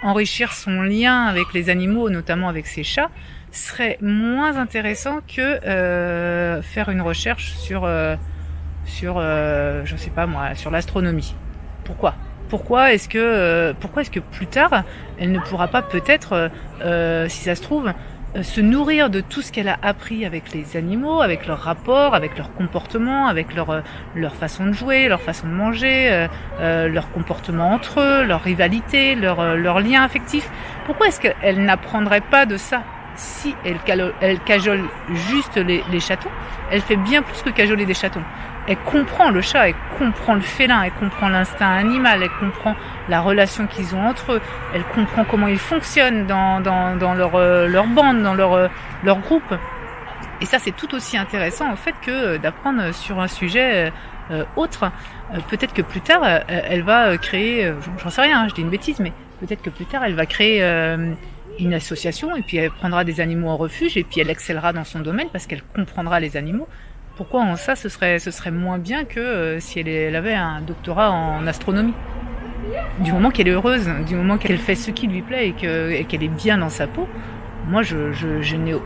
enrichir son lien avec les animaux, notamment avec ses chats, serait moins intéressant que faire une recherche sur je sais pas moi, sur l'astronomie. Pourquoi est-ce que plus tard elle ne pourra pas peut-être si ça se trouve se nourrir de tout ce qu'elle a appris avec les animaux, avec leur rapport, avec leur comportement, avec leur façon de jouer, leur façon de manger, leur comportement entre eux, leur rivalité, leur lien affectif. Pourquoi est-ce qu'elle n'apprendrait pas de ça? Si elle cajole juste les chatons, elle fait bien plus que cajoler des chatons. Elle comprend le chat, elle comprend le félin, elle comprend l'instinct animal, elle comprend la relation qu'ils ont entre eux, elle comprend comment ils fonctionnent dans leur bande, dans leur groupe. Et ça, c'est tout aussi intéressant en fait que d'apprendre sur un sujet autre. Peut-être que plus tard, elle va créer, j'en sais rien, je dis une bêtise, mais peut-être que plus tard, elle va créer une association et puis elle prendra des animaux en refuge et puis elle excellera dans son domaine parce qu'elle comprendra les animaux. Pourquoi en ça ce serait moins bien que si elle avait un doctorat en astronomie? Du moment qu'elle est heureuse, du moment qu'elle fait ce qui lui plaît et qu'elle est bien dans sa peau, moi je n'ai au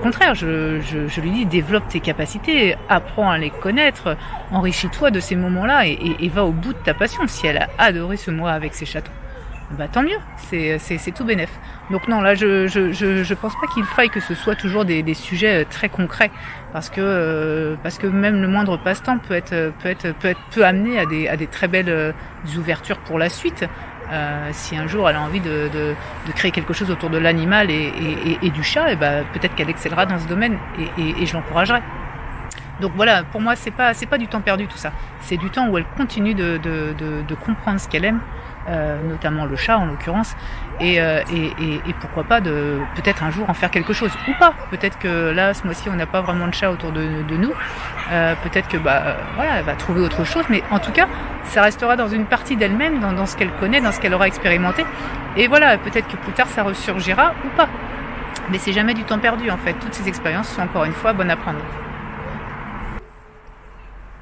contraire, je lui dis développe tes capacités, apprends à les connaître, enrichis-toi de ces moments-là et va au bout de ta passion. Si elle a adoré ce mois avec ses chatons, bah tant mieux, c'est tout bénef. Donc non, là je pense pas qu'il faille que ce soit toujours des sujets très concrets parce que même le moindre passe-temps peut amener à des très belles ouvertures pour la suite. Si un jour elle a envie de créer quelque chose autour de l'animal et du chat, et bah peut-être qu'elle excellera dans ce domaine et je l'encouragerai. Donc voilà, pour moi c'est pas du temps perdu tout ça. C'est du temps où elle continue de comprendre ce qu'elle aime, notamment le chat en l'occurrence, et pourquoi pas de peut-être un jour en faire quelque chose ou pas. Peut-être que là ce mois-ci on n'a pas vraiment de chat autour de nous. Peut-être que voilà, elle va trouver autre chose, mais en tout cas ça restera dans une partie d'elle-même, dans ce qu'elle connaît, dans ce qu'elle aura expérimenté. Et voilà, peut-être que plus tard ça ressurgira ou pas. Mais c'est jamais du temps perdu en fait. Toutes ces expériences sont encore une fois bonnes à prendre.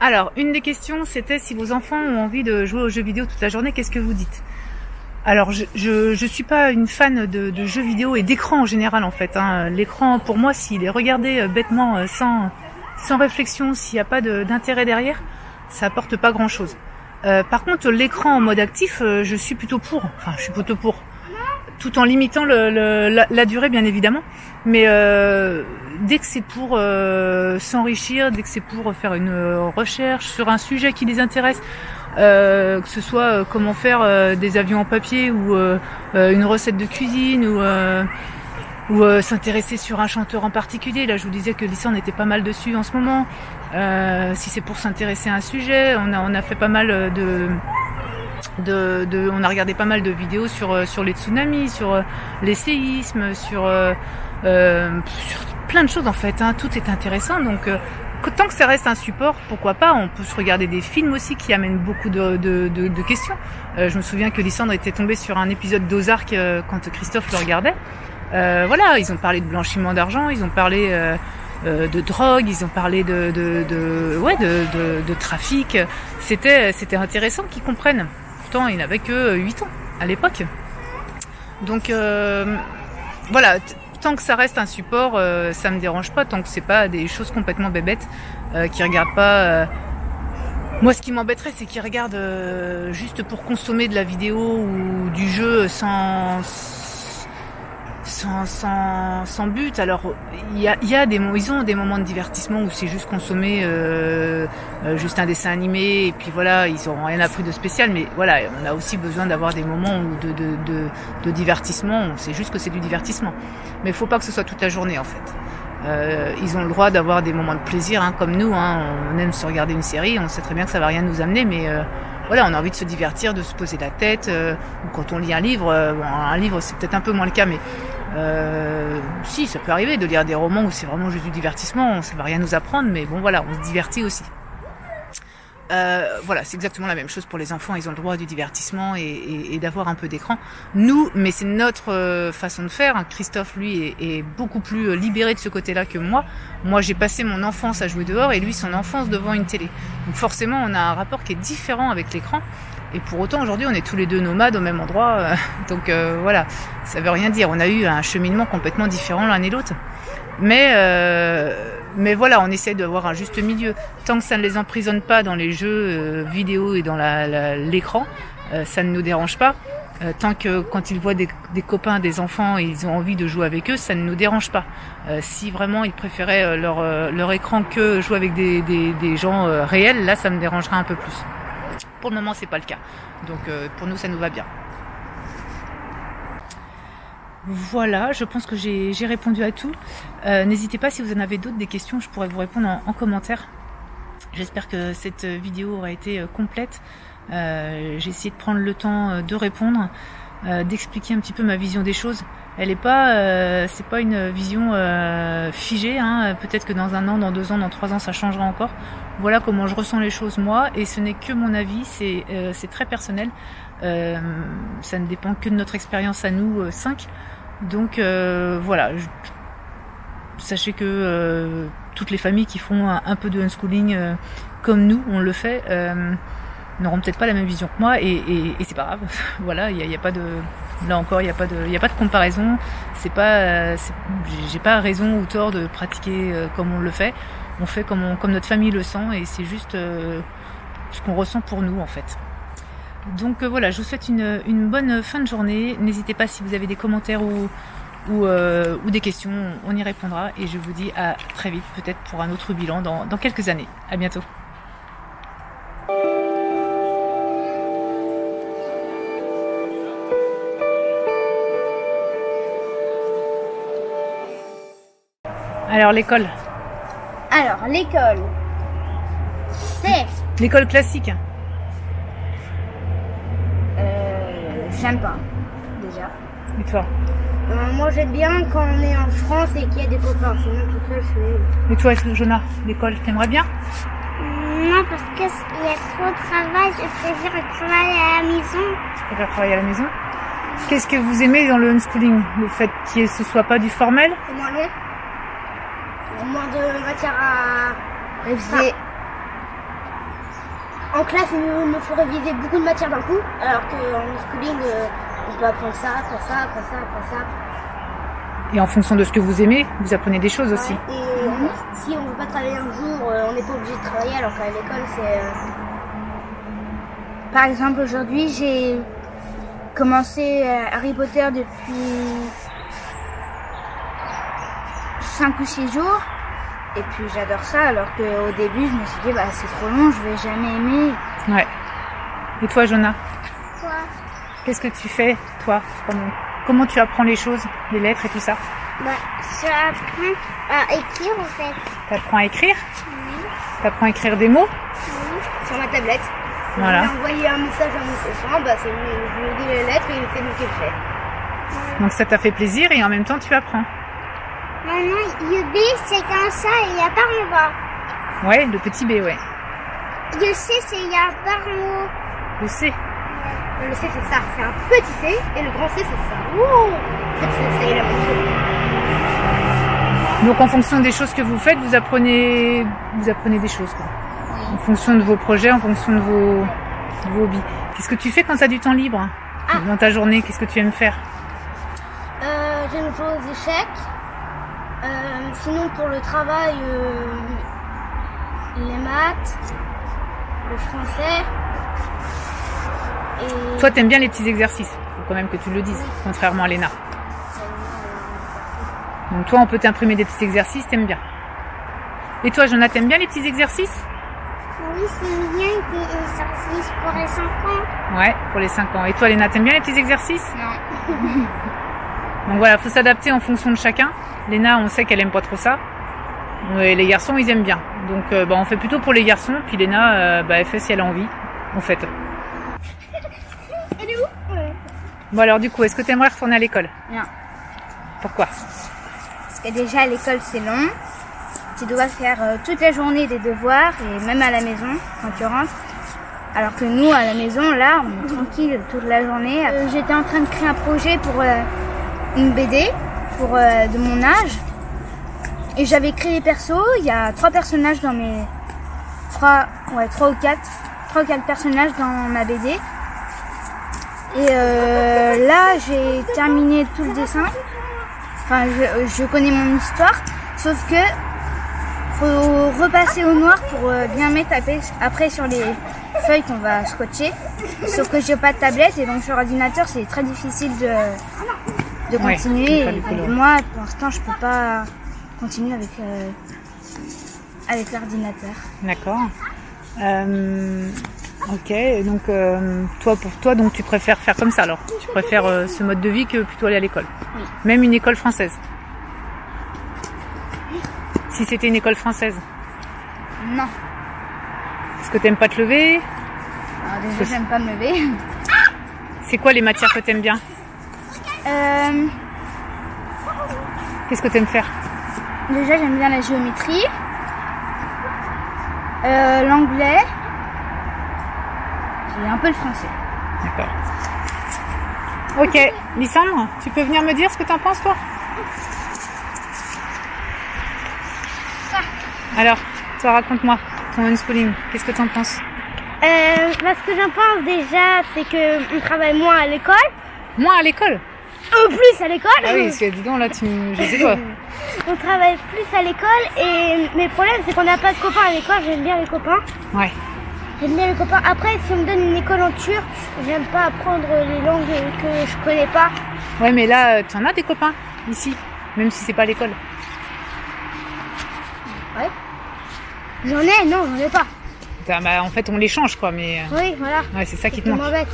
Alors, une des questions, c'était si vos enfants ont envie de jouer aux jeux vidéo toute la journée, qu'est-ce que vous dites? Alors, je suis pas une fan de jeux vidéo et d'écran en général, en fait. Hein. L'écran, pour moi, s'il est regardé bêtement, sans réflexion, s'il n'y a pas d'intérêt derrière, ça apporte pas grand-chose. Par contre, l'écran en mode actif, je suis plutôt pour. Enfin, je suis plutôt pour. Tout en limitant la durée, bien évidemment. Mais dès que c'est pour s'enrichir, dès que c'est pour faire une recherche sur un sujet qui les intéresse, que ce soit comment faire des avions en papier ou une recette de cuisine ou s'intéresser sur un chanteur en particulier. Là, je vous disais que Lissandre était pas mal dessus en ce moment. Si c'est pour s'intéresser à un sujet, on a fait pas mal on a regardé pas mal de vidéos sur les tsunamis, sur les séismes, sur plein de choses en fait. Hein. Tout est intéressant, donc tant que ça reste un support, pourquoi pas. On peut se regarder des films aussi qui amènent beaucoup de questions. Je me souviens que Lissandre était tombée sur un épisode d'Ozark quand Christophe le regardait. Voilà, ils ont parlé de blanchiment d'argent, ils ont parlé de drogue, ils ont parlé de trafic. C'était intéressant qu'ils comprennent. Pourtant, il n'avait que 8 ans à l'époque. Donc voilà, tant que ça reste un support, ça me dérange pas, tant que c'est pas des choses complètement bébêtes qui regardent pas. Moi, ce qui m'embêterait, c'est qu'ils regardent juste pour consommer de la vidéo ou du jeu sans but. Alors ils ont des moments de divertissement où c'est juste consommer juste un dessin animé et puis voilà, ils auront rien appris de spécial, mais voilà, on a aussi besoin d'avoir des moments de divertissement. C'est juste que c'est du divertissement, mais il faut pas que ce soit toute la journée en fait. Ils ont le droit d'avoir des moments de plaisir, hein, comme nous, hein, on aime se regarder une série, on sait très bien que ça va rien nous amener, mais voilà, on a envie de se divertir, de se poser la tête, ou quand on lit un livre, un livre c'est peut-être un peu moins le cas, mais si, ça peut arriver de lire des romans où c'est vraiment juste du divertissement, ça va rien nous apprendre, mais bon voilà, on se divertit aussi. Voilà, c'est exactement la même chose pour les enfants, ils ont le droit du divertissement et d'avoir un peu d'écran. Nous, mais c'est notre façon de faire. Christophe, lui, est beaucoup plus libéré de ce côté-là que moi. Moi, j'ai passé mon enfance à jouer dehors et lui, son enfance devant une télé. Donc forcément, on a un rapport qui est différent avec l'écran. Et pour autant, aujourd'hui, on est tous les deux nomades au même endroit. Donc voilà, ça veut rien dire. On a eu un cheminement complètement différent l'un et l'autre. Mais voilà, on essaie d'avoir un juste milieu. Tant que ça ne les emprisonne pas dans les jeux vidéo et dans l'écran, ça ne nous dérange pas. Tant que quand ils voient des copains, des enfants, et ils ont envie de jouer avec eux, ça ne nous dérange pas. Si vraiment ils préféraient leur écran que jouer avec des gens réels, là ça me dérangera un peu plus. Pour le moment, c'est pas le cas. Donc pour nous, ça nous va bien. Voilà, je pense que j'ai répondu à tout. N'hésitez pas, si vous en avez d'autres, des questions, je pourrais vous répondre en commentaire. J'espère que cette vidéo aura été complète. J'ai essayé de prendre le temps de répondre, d'expliquer un petit peu ma vision des choses. Elle est pas, c'est pas une vision figée. Hein. Peut-être que dans 1 an, dans 2 ans, dans 3 ans, ça changera encore. Voilà comment je ressens les choses moi, et ce n'est que mon avis. C'est très personnel. Ça ne dépend que de notre expérience à nous 5. Donc voilà, sachez que toutes les familles qui font un peu de unschooling comme nous, on le fait, n'auront peut-être pas la même vision que moi, et c'est pas grave. Voilà, il y a pas de, là encore, il y a pas de comparaison. C'est pas, j'ai pas raison ou tort de pratiquer comme on le fait. On fait comme notre famille le sent, et c'est juste ce qu'on ressent pour nous en fait. Donc voilà, je vous souhaite une bonne fin de journée. N'hésitez pas, si vous avez des commentaires ou des questions, on y répondra. Et je vous dis à très vite, peut-être pour un autre bilan dans quelques années. À bientôt. Alors l'école. Alors l'école, c'est... L'école classique. J'aime pas, déjà. Et toi? Moi j'aime bien quand on est en France et qu'il y a des copains. Sinon tout seul, Et toi, Jonah, l'école, t'aimerais bien? Non, parce qu'il y a trop de travail. Je préfère travailler à la maison. Tu préfères travailler à la maison? Qu'est-ce que vous aimez dans le unschooling? Le fait que ce soit pas du formel? C'est moins long. Moins de matière à réviser. En classe, il nous faut réviser beaucoup de matière d'un coup, alors qu'en unschooling, on peut apprendre ça, après ça, après ça, après ça. Et en fonction de ce que vous aimez, vous apprenez des choses aussi. Et si on ne veut pas travailler un jour, on n'est pas obligé de travailler, alors qu'à l'école, c'est... Par exemple, aujourd'hui, j'ai commencé Harry Potter depuis 5 ou 6 jours. Et puis j'adore ça, alors qu'au début je me suis dit bah c'est trop long, je vais jamais aimer. Ouais. Et toi, Jonah, Quoi? qu'est-ce que tu fais, toi? Comment tu apprends les choses, les lettres et tout ça? Bah, j'apprends à écrire en fait. Tu apprends à écrire? Oui. Tu apprends à écrire des mots? Oui. Sur ma tablette. Voilà. J'ai envoyé un message à mon copain, bah, c'est lui, je lui ai dit les lettres et c'est lui qui le fait. Donc ça t'a fait plaisir et en même temps tu apprends. Maintenant, Yubi, c'est comme ça et il n'y a pas en bas. Ouais, le petit B, ouais. Le C, c'est il y a par mot. Le C. Le C, c'est ça. C'est un petit C et le grand C, c'est ça. Ouh, c'est la même chose. Donc en fonction des choses que vous faites, vous apprenez des choses, quoi. Oui. En fonction de vos projets, en fonction de vos hobbies. Qu'est-ce que tu fais quand tu as du temps libre dans ta journée? Qu'est-ce que tu aimes faire? J'aime jouer aux échecs. Sinon, pour le travail, les maths, le français. Et... Toi, t'aimes bien les petits exercices. Faut quand même que tu le dises, contrairement à Léna. Donc toi, on peut t'imprimer des petits exercices, t'aimes bien. Et toi, Jonah, t'aimes bien les petits exercices? Oui, c'est bien des exercices pour les 5 ans. Ouais, pour les 5 ans. Et toi, Léna, t'aimes bien les petits exercices? Non. Donc voilà, faut s'adapter en fonction de chacun. Léna, on sait qu'elle aime pas trop ça. Et les garçons, ils aiment bien. Donc on fait plutôt pour les garçons. Puis Léna, elle fait si elle a envie. En fait. Elle est où? Bon alors du coup, est-ce que tu aimerais retourner à l'école? Non. Pourquoi? Parce que déjà, à l'école, c'est long. Tu dois faire toute la journée des devoirs et même à la maison quand tu rentres. Alors que nous, à la maison, là, on est tranquille toute la journée. J'étais en train de créer un projet pour une BD de mon âge. Et j'avais créé les persos. Il y a 3 personnages dans mes... 3 ou 4 personnages dans ma BD. Et là, j'ai terminé tout le dessin. Enfin, je connais mon histoire. Sauf que faut repasser au noir pour bien mettre après sur les feuilles qu'on va scotcher. Sauf que j'ai pas de tablette et donc sur ordinateur c'est très difficile de continuer. Ouais, et moi, pour l'instant, je peux pas continuer avec l'ordinateur. D'accord. Ok, donc pour toi, donc tu préfères faire comme ça alors? Tu préfères ce mode de vie que plutôt aller à l'école? Oui. Même une école française? Si c'était une école française? Non. Est-ce que t'aimes pas te lever? Alors déjà, j'aime pas me lever. C'est quoi les matières que t'aimes bien? Qu'est-ce que t'aimes faire? Déjà, j'aime bien la géométrie, l'anglais et un peu le français. D'accord. Ok, Lysandre, tu peux venir me dire ce que t'en penses, toi? Alors, toi, raconte-moi ton homeschooling. Qu'est-ce que t'en penses? Ce que j'en pense déjà, c'est qu'on travaille moins à l'école. Moins à l'école? Plus à l'école. Ah oui, parce que dis donc, là, je sais pas. On travaille plus à l'école mais le problème, c'est qu'on n'a pas de copains à l'école. J'aime bien les copains. Ouais. J'aime bien les copains. Après, si on me donne une école en turc, j'aime pas apprendre les langues que je connais pas. Ouais, mais là, tu en as des copains, ici, même si c'est pas l'école. Ouais. J'en ai pas. Bah, en fait, on les change, quoi, mais... Oui, voilà. Ouais, c'est ça qui te Ça manque. m'embête.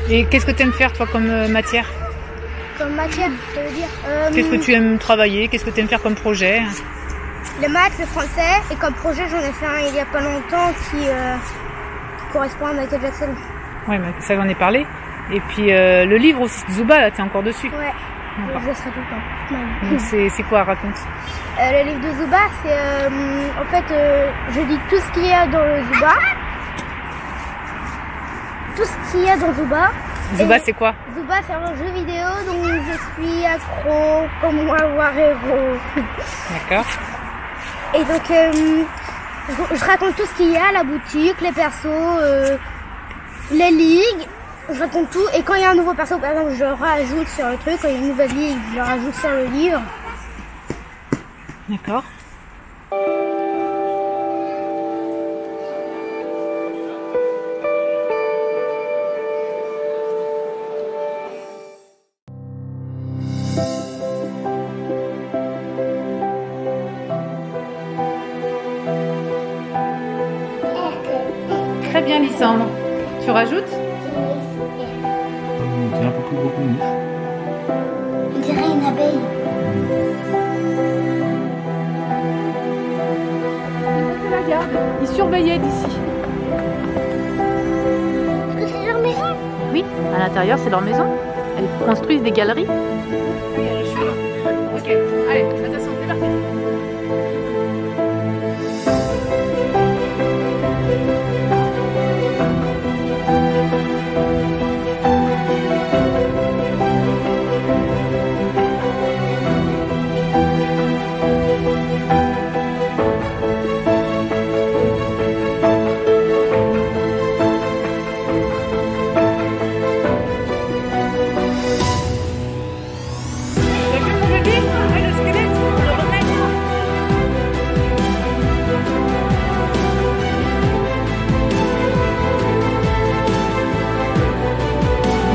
Et qu'est-ce que tu aimes faire, toi, comme matière? Comme matière, ça veut dire... Qu'est-ce que tu aimes travailler? Qu'est-ce que tu aimes faire comme projet? Les maths, le français. Et comme projet, j'en ai fait un il y a pas longtemps qui correspond à Michael Jackson. Ouais, mais ça, j'en ai parlé. Et puis, le livre aussi, Zuba, là, t'es encore dessus. Ouais. D'accord. Je le serai tout le temps. Donc, c'est quoi, raconte? Le livre de Zuba, c'est... en fait, je dis tout ce qu'il y a dans le Zuba. Tout ce qu'il y a dans Zuba. Zuba, c'est quoi? Zuba, c'est un jeu vidéo, donc je suis accro, comme moi, voir héros. D'accord. Et donc, je raconte tout ce qu'il y a, la boutique, les persos, les ligues. Je raconte tout. Et quand il y a un nouveau perso, par exemple, je le rajoute sur le truc. Quand il y a une nouvelle ligue, je le rajoute sur le livre. D'accord. Très bien, Lisa. Alexandre? Tu rajoutes? C'est un peu plus gros qu'une mouche. On dirait une abeille. La garde. Ils surveillaient d'ici. Est-ce que c'est leur maison? Oui, à l'intérieur, c'est leur maison. Elles construisent des galeries. Ok, allez, attention, c'est parti.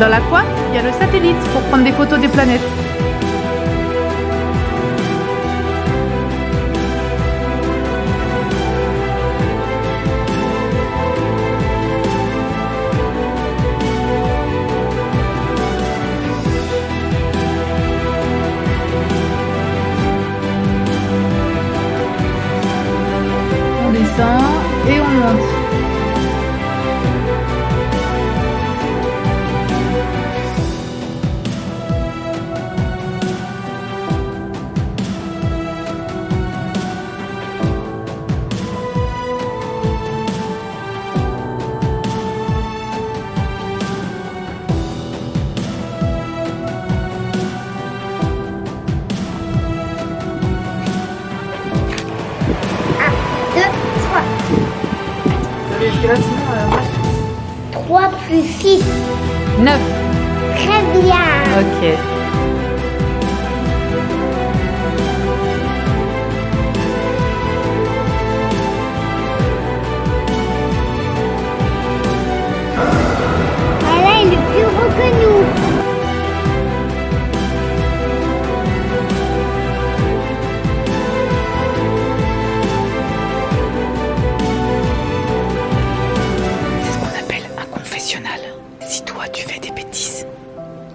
Dans la coiffe, il y a le satellite pour prendre des photos des planètes. On descend et on monte. Sinon, 3 plus 6. 9. Très bien. Ok. Elle est plus gros que nous. Si toi tu fais des bêtises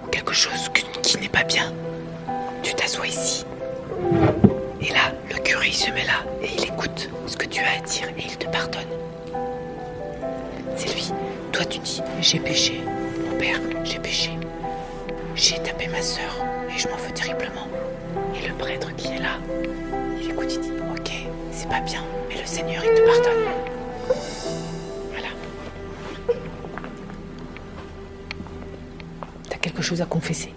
ou quelque chose qui n'est pas bien, tu t'assois ici. Et là, le curé il se met là et il écoute ce que tu as à dire et il te pardonne. C'est lui. Toi tu dis j'ai péché, mon père, j'ai péché. J'ai tapé ma sœur et je m'en veux terriblement. Et le prêtre qui est là, il écoute, il dit ok, c'est pas bien, mais le Seigneur il te pardonne. Quelque chose à confesser.